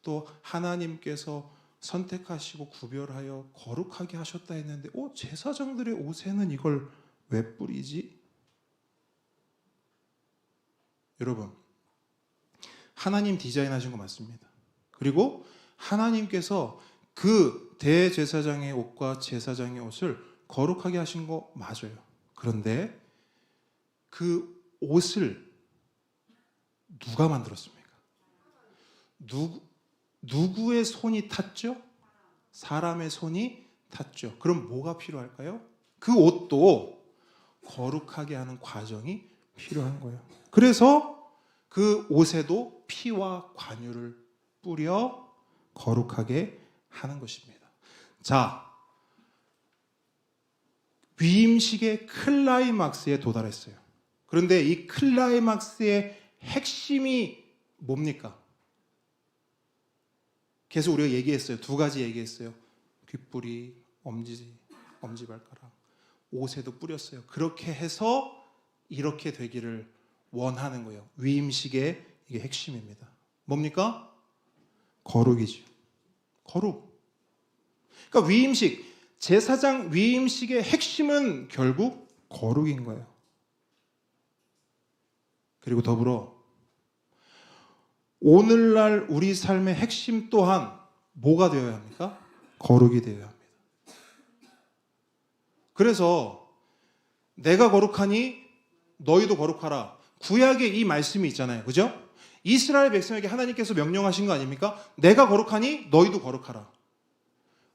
A: 또 하나님께서 선택하시고 구별하여 거룩하게 하셨다 했는데 제사장들의 옷에는 이걸 왜 뿌리지? 여러분, 하나님 디자인하신 거 맞습니다. 그리고 하나님께서 그 대제사장의 옷과 제사장의 옷을 거룩하게 하신 거 맞아요. 그런데 그 옷을 누가 만들었습니까? 누구의 손이 탔죠? 사람의 손이 탔죠. 그럼 뭐가 필요할까요? 그 옷도 거룩하게 하는 과정이 필요한 거예요. 그래서 그 옷에도 피와 관유를 뿌려 거룩하게 하는 것입니다. 자, 위임식의 클라이막스에 도달했어요. 그런데 이 클라이막스의 핵심이 뭡니까? 계속 우리가 얘기했어요. 두 가지 얘기했어요. 귓부리, 엄지발가락, 옷에도 뿌렸어요. 그렇게 해서 이렇게 되기를 원하는 거예요. 위임식의 이게 핵심입니다. 뭡니까? 거룩이죠. 거룩. 그러니까 위임식, 제사장 위임식의 핵심은 결국 거룩인 거예요. 그리고 더불어 오늘날 우리 삶의 핵심 또한 뭐가 되어야 합니까? 거룩이 되어야 합니다. 그래서 내가 거룩하니 너희도 거룩하라. 구약에 이 말씀이 있잖아요. 그죠? 이스라엘 백성에게 하나님께서 명령하신 거 아닙니까? 내가 거룩하니 너희도 거룩하라.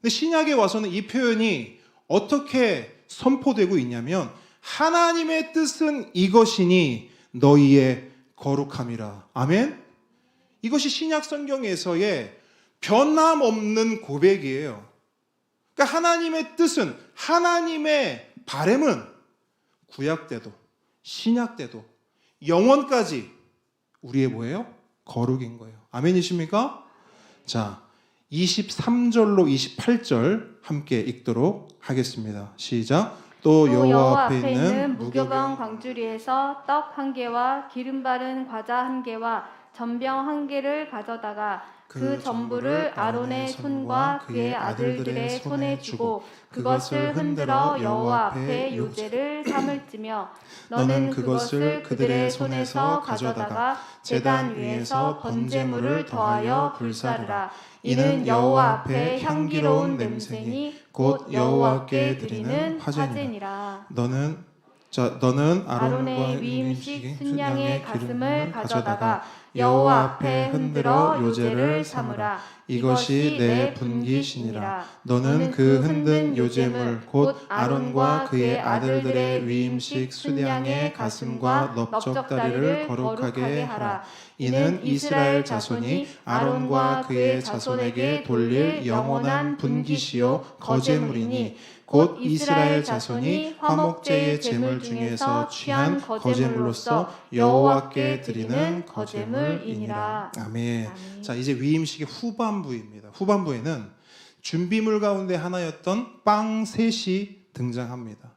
A: 근데 신약에 와서는 이 표현이 어떻게 선포되고 있냐면 하나님의 뜻은 이것이니 너희의 거룩함이라. 아멘? 이것이 신약 성경에서의 변함없는 고백이에요. 그러니까 하나님의 뜻은, 하나님의 바램은 구약 때도 신약 때도 영원까지 우리의 뭐예요? 거룩인 거예요. 아멘이십니까? 자, 23절로 28절 함께 읽도록 하겠습니다. 시작. 또 여호와 앞에 있는
B: 무교병 광주리에서 떡 한 개와 기름 바른 과자 한 개와 전병 한 개를 가져다가 그 전부를 아론의 손과 그의 아들들의 손에 주고 그것을 흔들어 여호와 앞에 요제를 삼을지며 너는 그것을 그들의 손에서 가져다가 제단 위에서 번제물을 더하여 불사르라. 이는 여호와 앞에 향기로운 냄새니 곧 여호와께 드리는 화제니라.
A: 너는
B: 아론의 위임식 순양의 가슴을 가져다가 여호와 앞에 흔들어 요제를 삼으라. 이것이 내 분기시니라.
A: 너는 그 흔든 요제물 곧 아론과 그의 아들들의 위임식 순양의 가슴과 넓적다리를 거룩하게 하라. 이는 이스라엘 자손이 아론과 그의 자손에게 돌릴 영원한 분기시요 거제물이니 곧 이스라엘 자손이 화목제의 제물 중에서 취한 거제물로서 여호와께 드리는 거제물이니라. 아멘. 자, 이제 위임식의 후반부입니다. 후반부에는 준비물 가운데 하나였던 빵 셋이 등장합니다.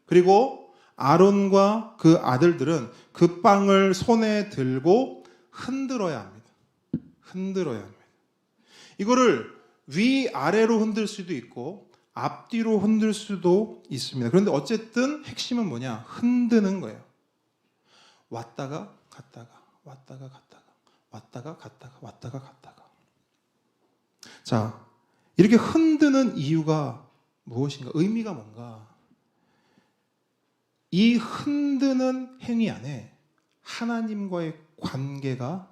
A: 그리고 아론과 그 아들들은 그 빵을 손에 들고 흔들어야 합니다. 흔들어야 합니다. 이거를 위아래로 흔들 수도 있고 앞뒤로 흔들 수도 있습니다. 그런데 어쨌든 핵심은 뭐냐? 흔드는 거예요. 왔다가 갔다가 왔다가 갔다가 왔다가 갔다가 왔다가 갔다가. 자, 이렇게 흔드는 이유가 무엇인가? 의미가 뭔가? 이 흔드는 행위 안에 하나님과의 관계가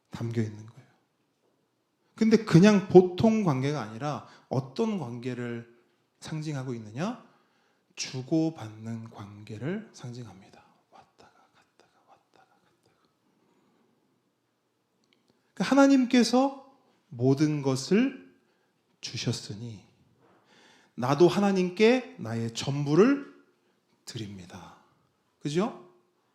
A: 담겨 있는 거예요. 근데 그냥 보통 관계가 아니라 어떤 관계를 상징하고 있느냐? 주고받는 관계를 상징합니다. 왔다가 갔다가 왔다가 갔다가. 그러니까 하나님께서 모든 것을 주셨으니 나도 하나님께 나의 전부를 드립니다. 그죠?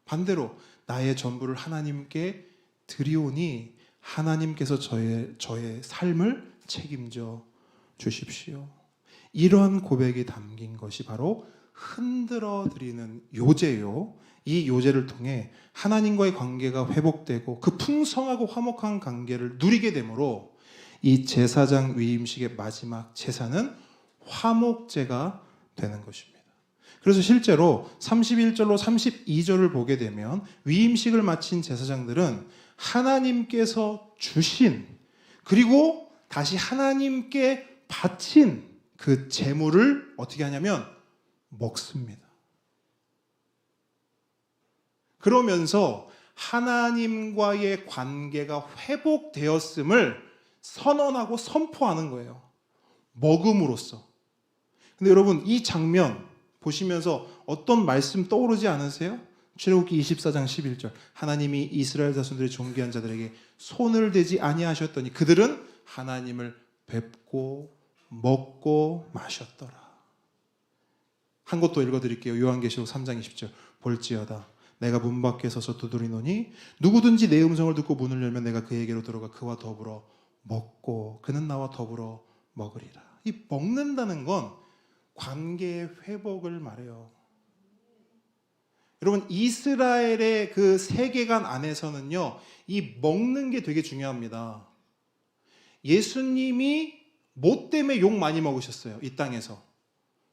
A: 반대로 나의 전부를 하나님께 드리오니 하나님께서 저의 삶을 책임져 주십시오. 이러한 고백이 담긴 것이 바로 흔들어 드리는 요제요. 이 요제를 통해 하나님과의 관계가 회복되고 그 풍성하고 화목한 관계를 누리게 되므로 이 제사장 위임식의 마지막 제사는 화목제가 되는 것입니다. 그래서 실제로 31절로 32절을 보게 되면 위임식을 마친 제사장들은 하나님께서 주신 그리고 다시 하나님께 바친 그 제물을 어떻게 하냐면 먹습니다. 그러면서 하나님과의 관계가 회복되었음을 선언하고 선포하는 거예요. 먹음으로써. 근데 여러분 이 장면 보시면서 어떤 말씀 떠오르지 않으세요? 출애굽기 24장 11절 하나님이 이스라엘 자손들의 존귀한 자들에게 손을 대지 아니하셨더니 그들은 하나님을 뵙고 먹고 마셨더라. 한 곳 더 읽어드릴게요. 요한계시록 3장 20절 볼지어다 내가 문 밖에 서서 두드리노니 누구든지 내 음성을 듣고 문을 열면 내가 그에게로 들어가 그와 더불어 먹고 그는 나와 더불어 먹으리라. 이 먹는다는 건 관계의 회복을 말해요. 여러분 이스라엘의 그 세계관 안에서는요 이 먹는 게 되게 중요합니다. 예수님이 뭐 때문에 욕 많이 먹으셨어요? 이 땅에서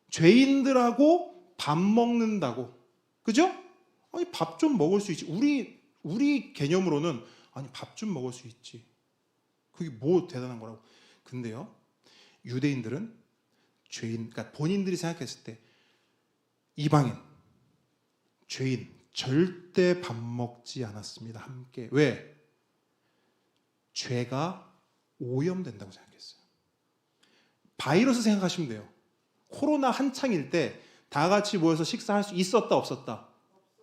A: 죄인들하고 밥 먹는다고. 그죠? 아니 밥 좀 먹을 수 있지. 우리 개념으로는 아니 밥 좀 먹을 수 있지. 그게 뭐 대단한 거라고. 근데요, 유대인들은 죄인, 그러니까 본인들이 생각했을 때 이방인, 죄인 절대 밥 먹지 않았습니다. 함께. 왜? 죄가 오염된다고 생각했어요. 바이러스 생각하시면 돼요. 코로나 한창일 때 다 같이 모여서 식사할 수 있었다 없었다?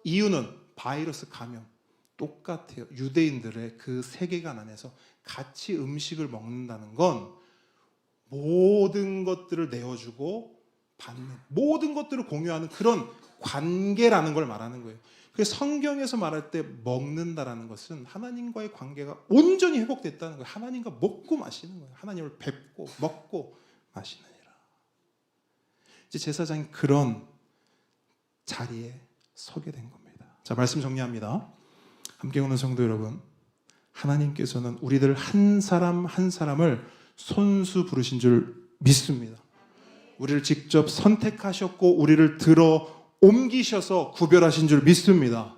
A: 이유는 바이러스 감염. 똑같아요. 유대인들의 그 세계관 안에서 같이 음식을 먹는다는 건 모든 것들을 내어주고 받는, 모든 것들을 공유하는 그런 관계라는 걸 말하는 거예요. 그래서 성경에서 말할 때 먹는다라는 것은 하나님과의 관계가 온전히 회복됐다는 거예요. 하나님과 먹고 마시는 거예요. 하나님을 뵙고 먹고 마시느니라. 이제 제사장이 그런 자리에 서게 된 겁니다. 자, 말씀 정리합니다. 함께 오는 성도 여러분, 하나님께서는 우리들 한 사람 한 사람을 손수 부르신 줄 믿습니다. 우리를 직접 선택하셨고 우리를 들어 옮기셔서 구별하신 줄 믿습니다.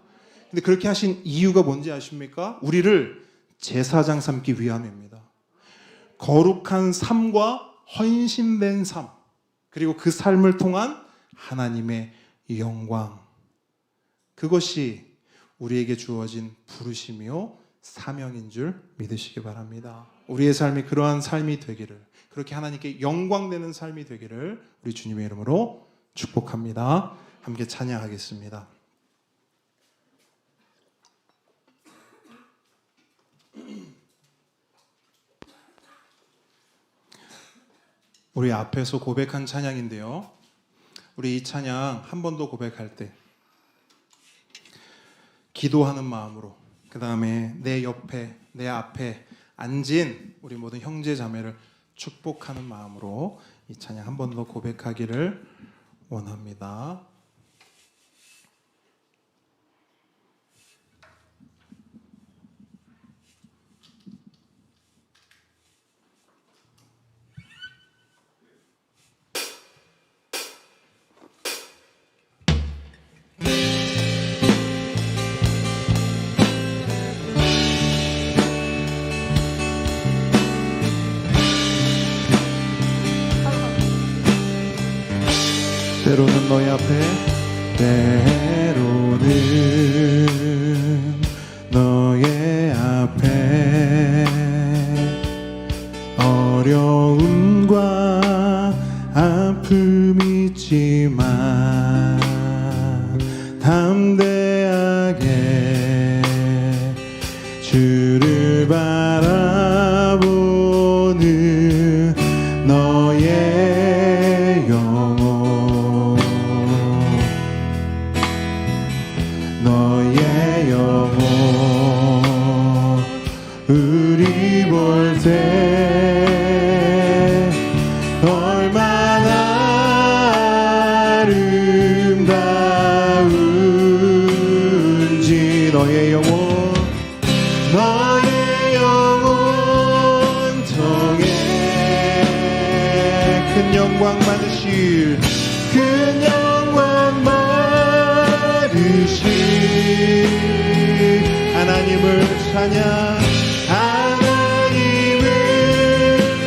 A: 근데 그렇게 하신 이유가 뭔지 아십니까? 우리를 제사장 삼기 위함입니다. 거룩한 삶과 헌신된 삶, 그리고 그 삶을 통한 하나님의 영광, 그것이 우리에게 주어진 부르심이요 사명인 줄 믿으시기 바랍니다. 우리의 삶이 그러한 삶이 되기를, 그렇게 하나님께 영광되는 삶이 되기를 우리 주님의 이름으로 축복합니다. 함께 찬양하겠습니다. 우리 앞에서 고백한 찬양인데요, 우리 이 찬양 한 번 더 고백할 때 기도하는 마음으로, 그 다음에 내 옆에 내 앞에 앉은 우리 모든 형제 자매를 축복하는 마음으로 이 찬양 한 번 더 고백하기를 원합니다. 때로는 너희 앞에, 때로는 너의 앞에 어려움과 아픔이 있지만 담대하게 주를 바라보는 너의 영혼, 너의 영혼, 우리 볼 때 얼마나 아름다운지, 너의 영혼, 너의 영혼 통해 큰 영광 받으실, 큰 영광 받으실 하나님을 찬양, 하나님을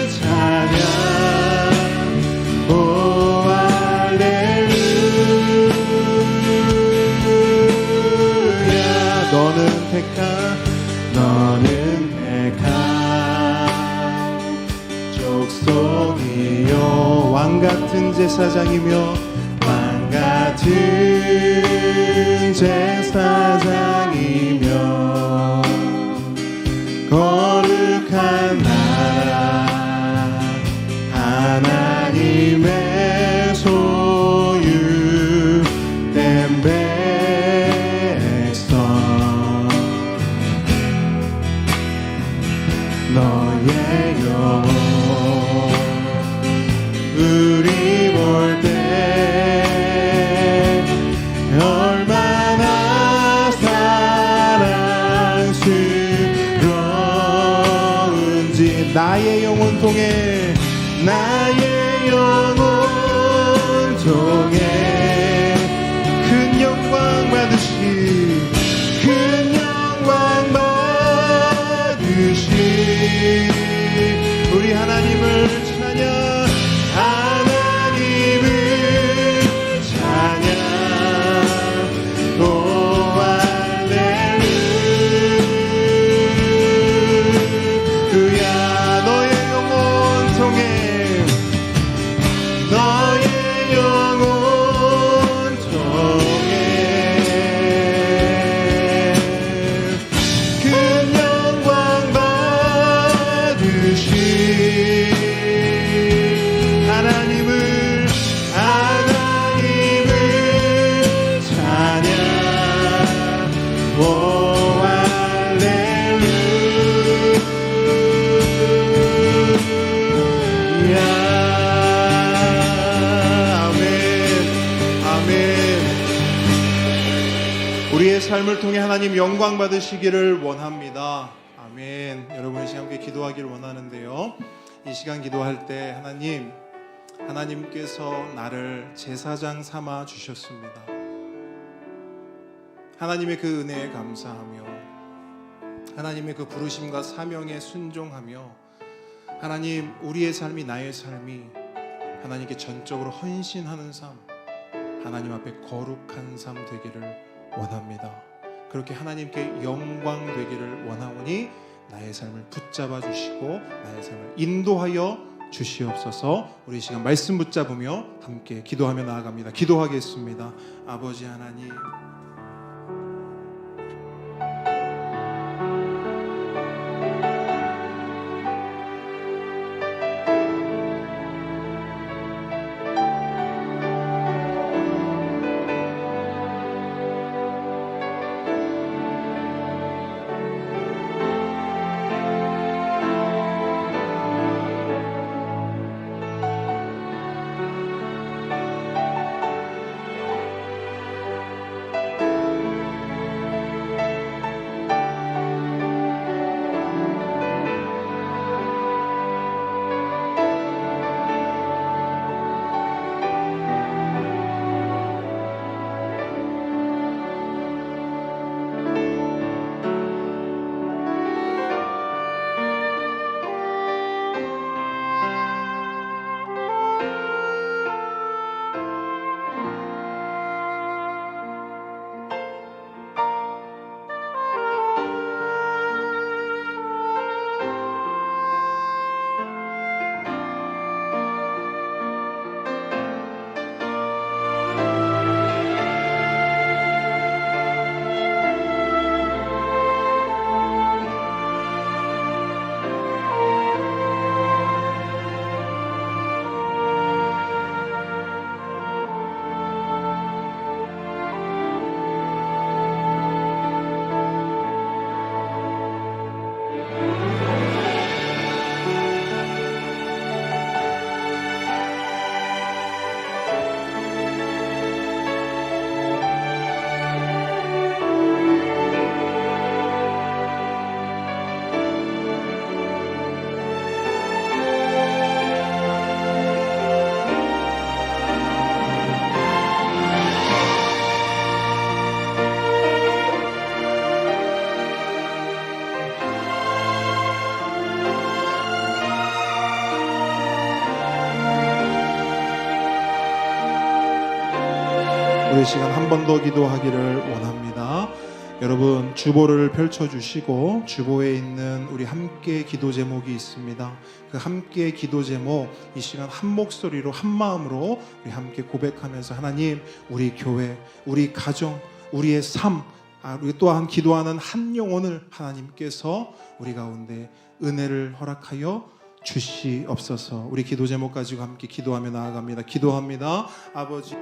A: 찬양, 오 할렐루야. 너는 택한 족속이요 왕같은 제사장이며 왕같은 제사장이며 거룩한 나라 하나님의 소유된 백성, 너의 영혼 우리 볼 때 얼마나 사랑스러운지, 나의 영혼 통해, 나의 영혼 통해 큰 영광 받으시, 큰 영광 받으시 너의 영혼 통해 큰 영광 받으신 하나님을 찬양 오 할렐루야 아멘 아멘. 우리의 삶을 통해 하나님 영광 받으시기를 원합니다. 아멘. 여러분 이 시간 함께 기도하기를 원하는데요, 이 시간 기도할 때 하나님께서 나를 제사장 삼아 주셨습니다. 하나님의 그 은혜에 감사하며 하나님의 그 부르심과 사명에 순종하며 하나님 우리의 삶이 나의 삶이 하나님께 전적으로 헌신하는 삶, 하나님 앞에 거룩한 삶 되기를 원합니다. 그렇게 하나님께 영광 되기를 원하오니 나의 삶을 붙잡아 주시고 나의 삶을 인도하여 주시옵소서. 우리 이 시간 말씀 붙잡으며 함께 기도하며 나아갑니다. 기도하겠습니다. 아버지 하나님, 우리 시간 한 번 더 기도하기를 원합니다. 여러분 주보를 펼쳐주시고 주보에 있는 우리 함께 기도 제목이 있습니다. 그 함께 기도 제목 이 시간 한 목소리로 한 마음으로 우리 함께 고백하면서 하나님 우리 교회 우리 가정 우리의 삶 우리 또한 기도하는 한 영혼을 하나님께서 우리 가운데 은혜를 허락하여 주시옵소서. 우리 기도 제목 가지고 함께 기도하며 나아갑니다. 기도합니다. 아버지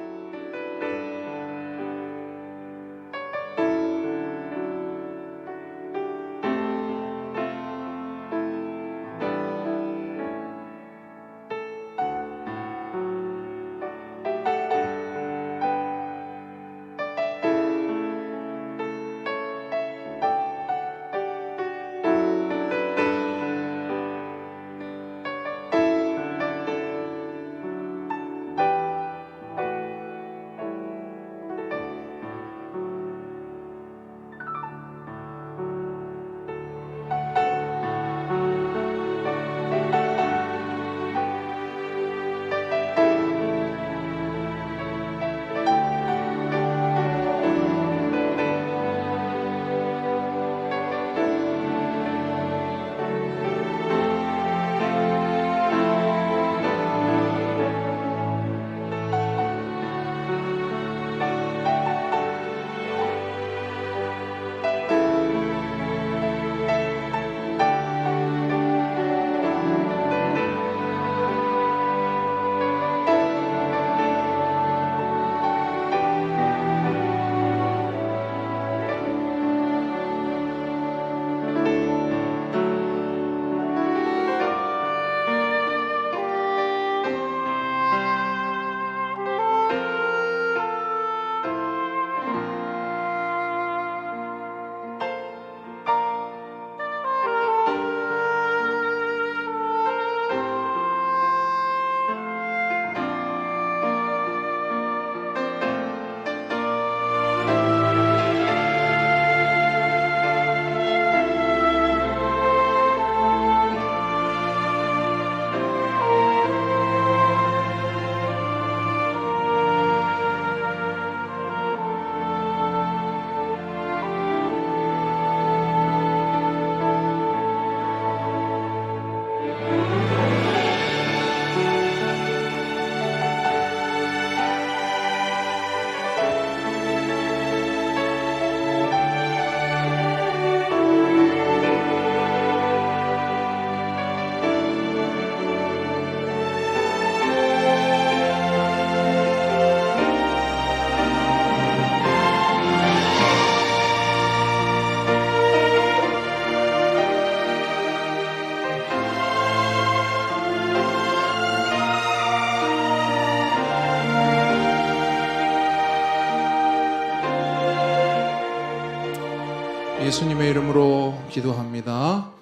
A: 예수님의 이름으로 기도합니다.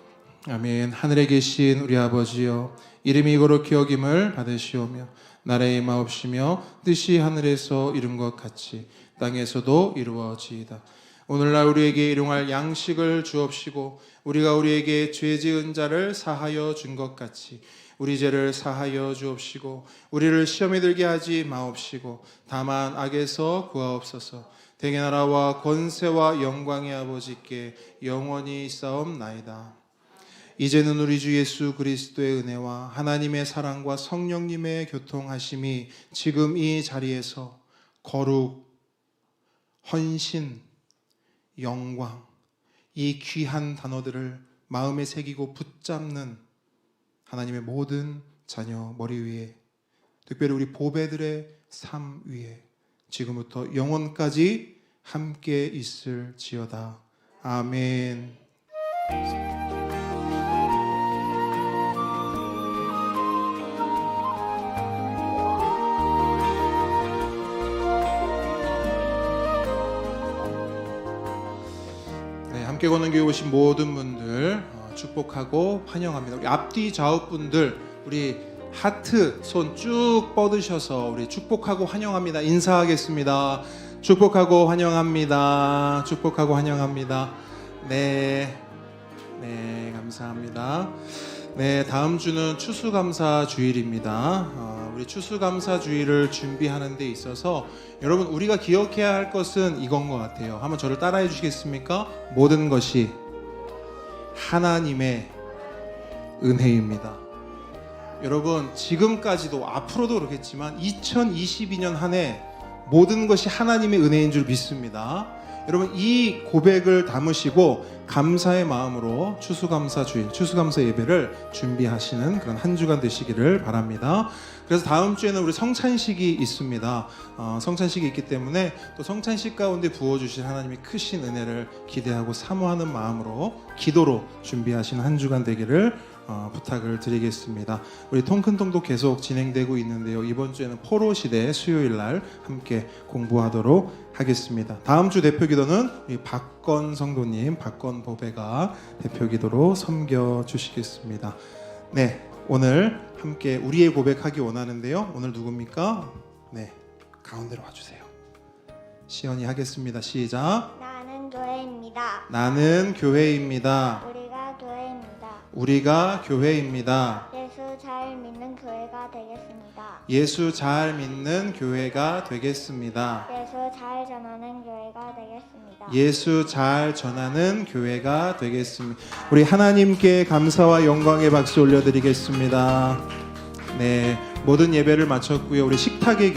A: 아멘. 하늘에 계신 우리 아버지여, 이름이 거룩히 여김을 받으시오며 나라의 임하옵시며 뜻이 하늘에서 이룬 것 같이 땅에서도 이루어지이다. 오늘날 우리에게 일용할 양식을 주옵시고 우리가 우리에게 죄 지은 자를 사하여 준 것 같이 우리 죄를 사하여 주옵시고 우리를 시험에 들게 하지 마옵시고 다만 악에서 구하옵소서. 대개 나라와 권세와 영광의 아버지께 영원히 있사옵나이다. 이제는 우리 주 예수 그리스도의 은혜와 하나님의 사랑과 성령님의 교통하심이 지금 이 자리에서 거룩, 헌신, 영광, 이 귀한 단어들을 마음에 새기고 붙잡는 하나님의 모든 자녀 머리 위에, 특별히 우리 보배들의 삶 위에 지금부터 영원까지 함께 있을지어다. 아멘. 네, 함께 걷는 교회 오신 모든 분들 축복하고 환영합니다. 우리 앞뒤 좌우 분들 우리 하트 손 쭉 뻗으셔서 우리 축복하고 환영합니다. 인사하겠습니다. 축복하고 환영합니다. 축복하고 환영합니다. 네, 감사합니다. 네, 다음 주는 추수감사 주일입니다. 우리 추수감사 주일을 준비하는 데 있어서 여러분 우리가 기억해야 할 것은 이건 것 같아요. 한번 저를 따라해 주시겠습니까? 모든 것이 하나님의 은혜입니다. 여러분 지금까지도 앞으로도 그렇겠지만 2022년 한 해 모든 것이 하나님의 은혜인 줄 믿습니다. 여러분 이 고백을 담으시고 감사의 마음으로 추수감사 주일, 추수감사 예배를 준비하시는 그런 한 주간 되시기를 바랍니다. 그래서 다음 주에는 우리 성찬식이 있습니다. 성찬식이 있기 때문에 또 성찬식 가운데 부어주신 하나님의 크신 은혜를 기대하고 사모하는 마음으로 기도로 준비하시는 한 주간 되기를 부탁을 드리겠습니다. 우리 통큰통도 계속 진행되고 있는데요. 이번 주에는 포로시대 수요일 날 함께 공부하도록 하겠습니다. 다음 주 대표기도는 우리 박건 성도님, 박건 보배가 대표기도로 섬겨주시겠습니다. 네, 오늘 함께 우리의 고백하기 원하는데요. 오늘 누굽니까? 네, 가운데로 와주세요. 시연이 하겠습니다. 시작.
C: 나는 교회입니다.
A: 나는 교회입니다.
C: 우리가 교회입니다.
A: 우리가 교회입니다.
C: 예수 잘 믿는 교회가 되겠습니다.
A: 예수 잘 믿는 교회가 되겠습니다.
C: 예수 잘 전하는 교회가 되겠습니다.
A: 예수 잘 전하는 교회가 되겠습니다. 우리 하나님께 감사와 영광의 박수 올려드리겠습니다. 네, 모든 예배를 마쳤고요. 우리 식탁의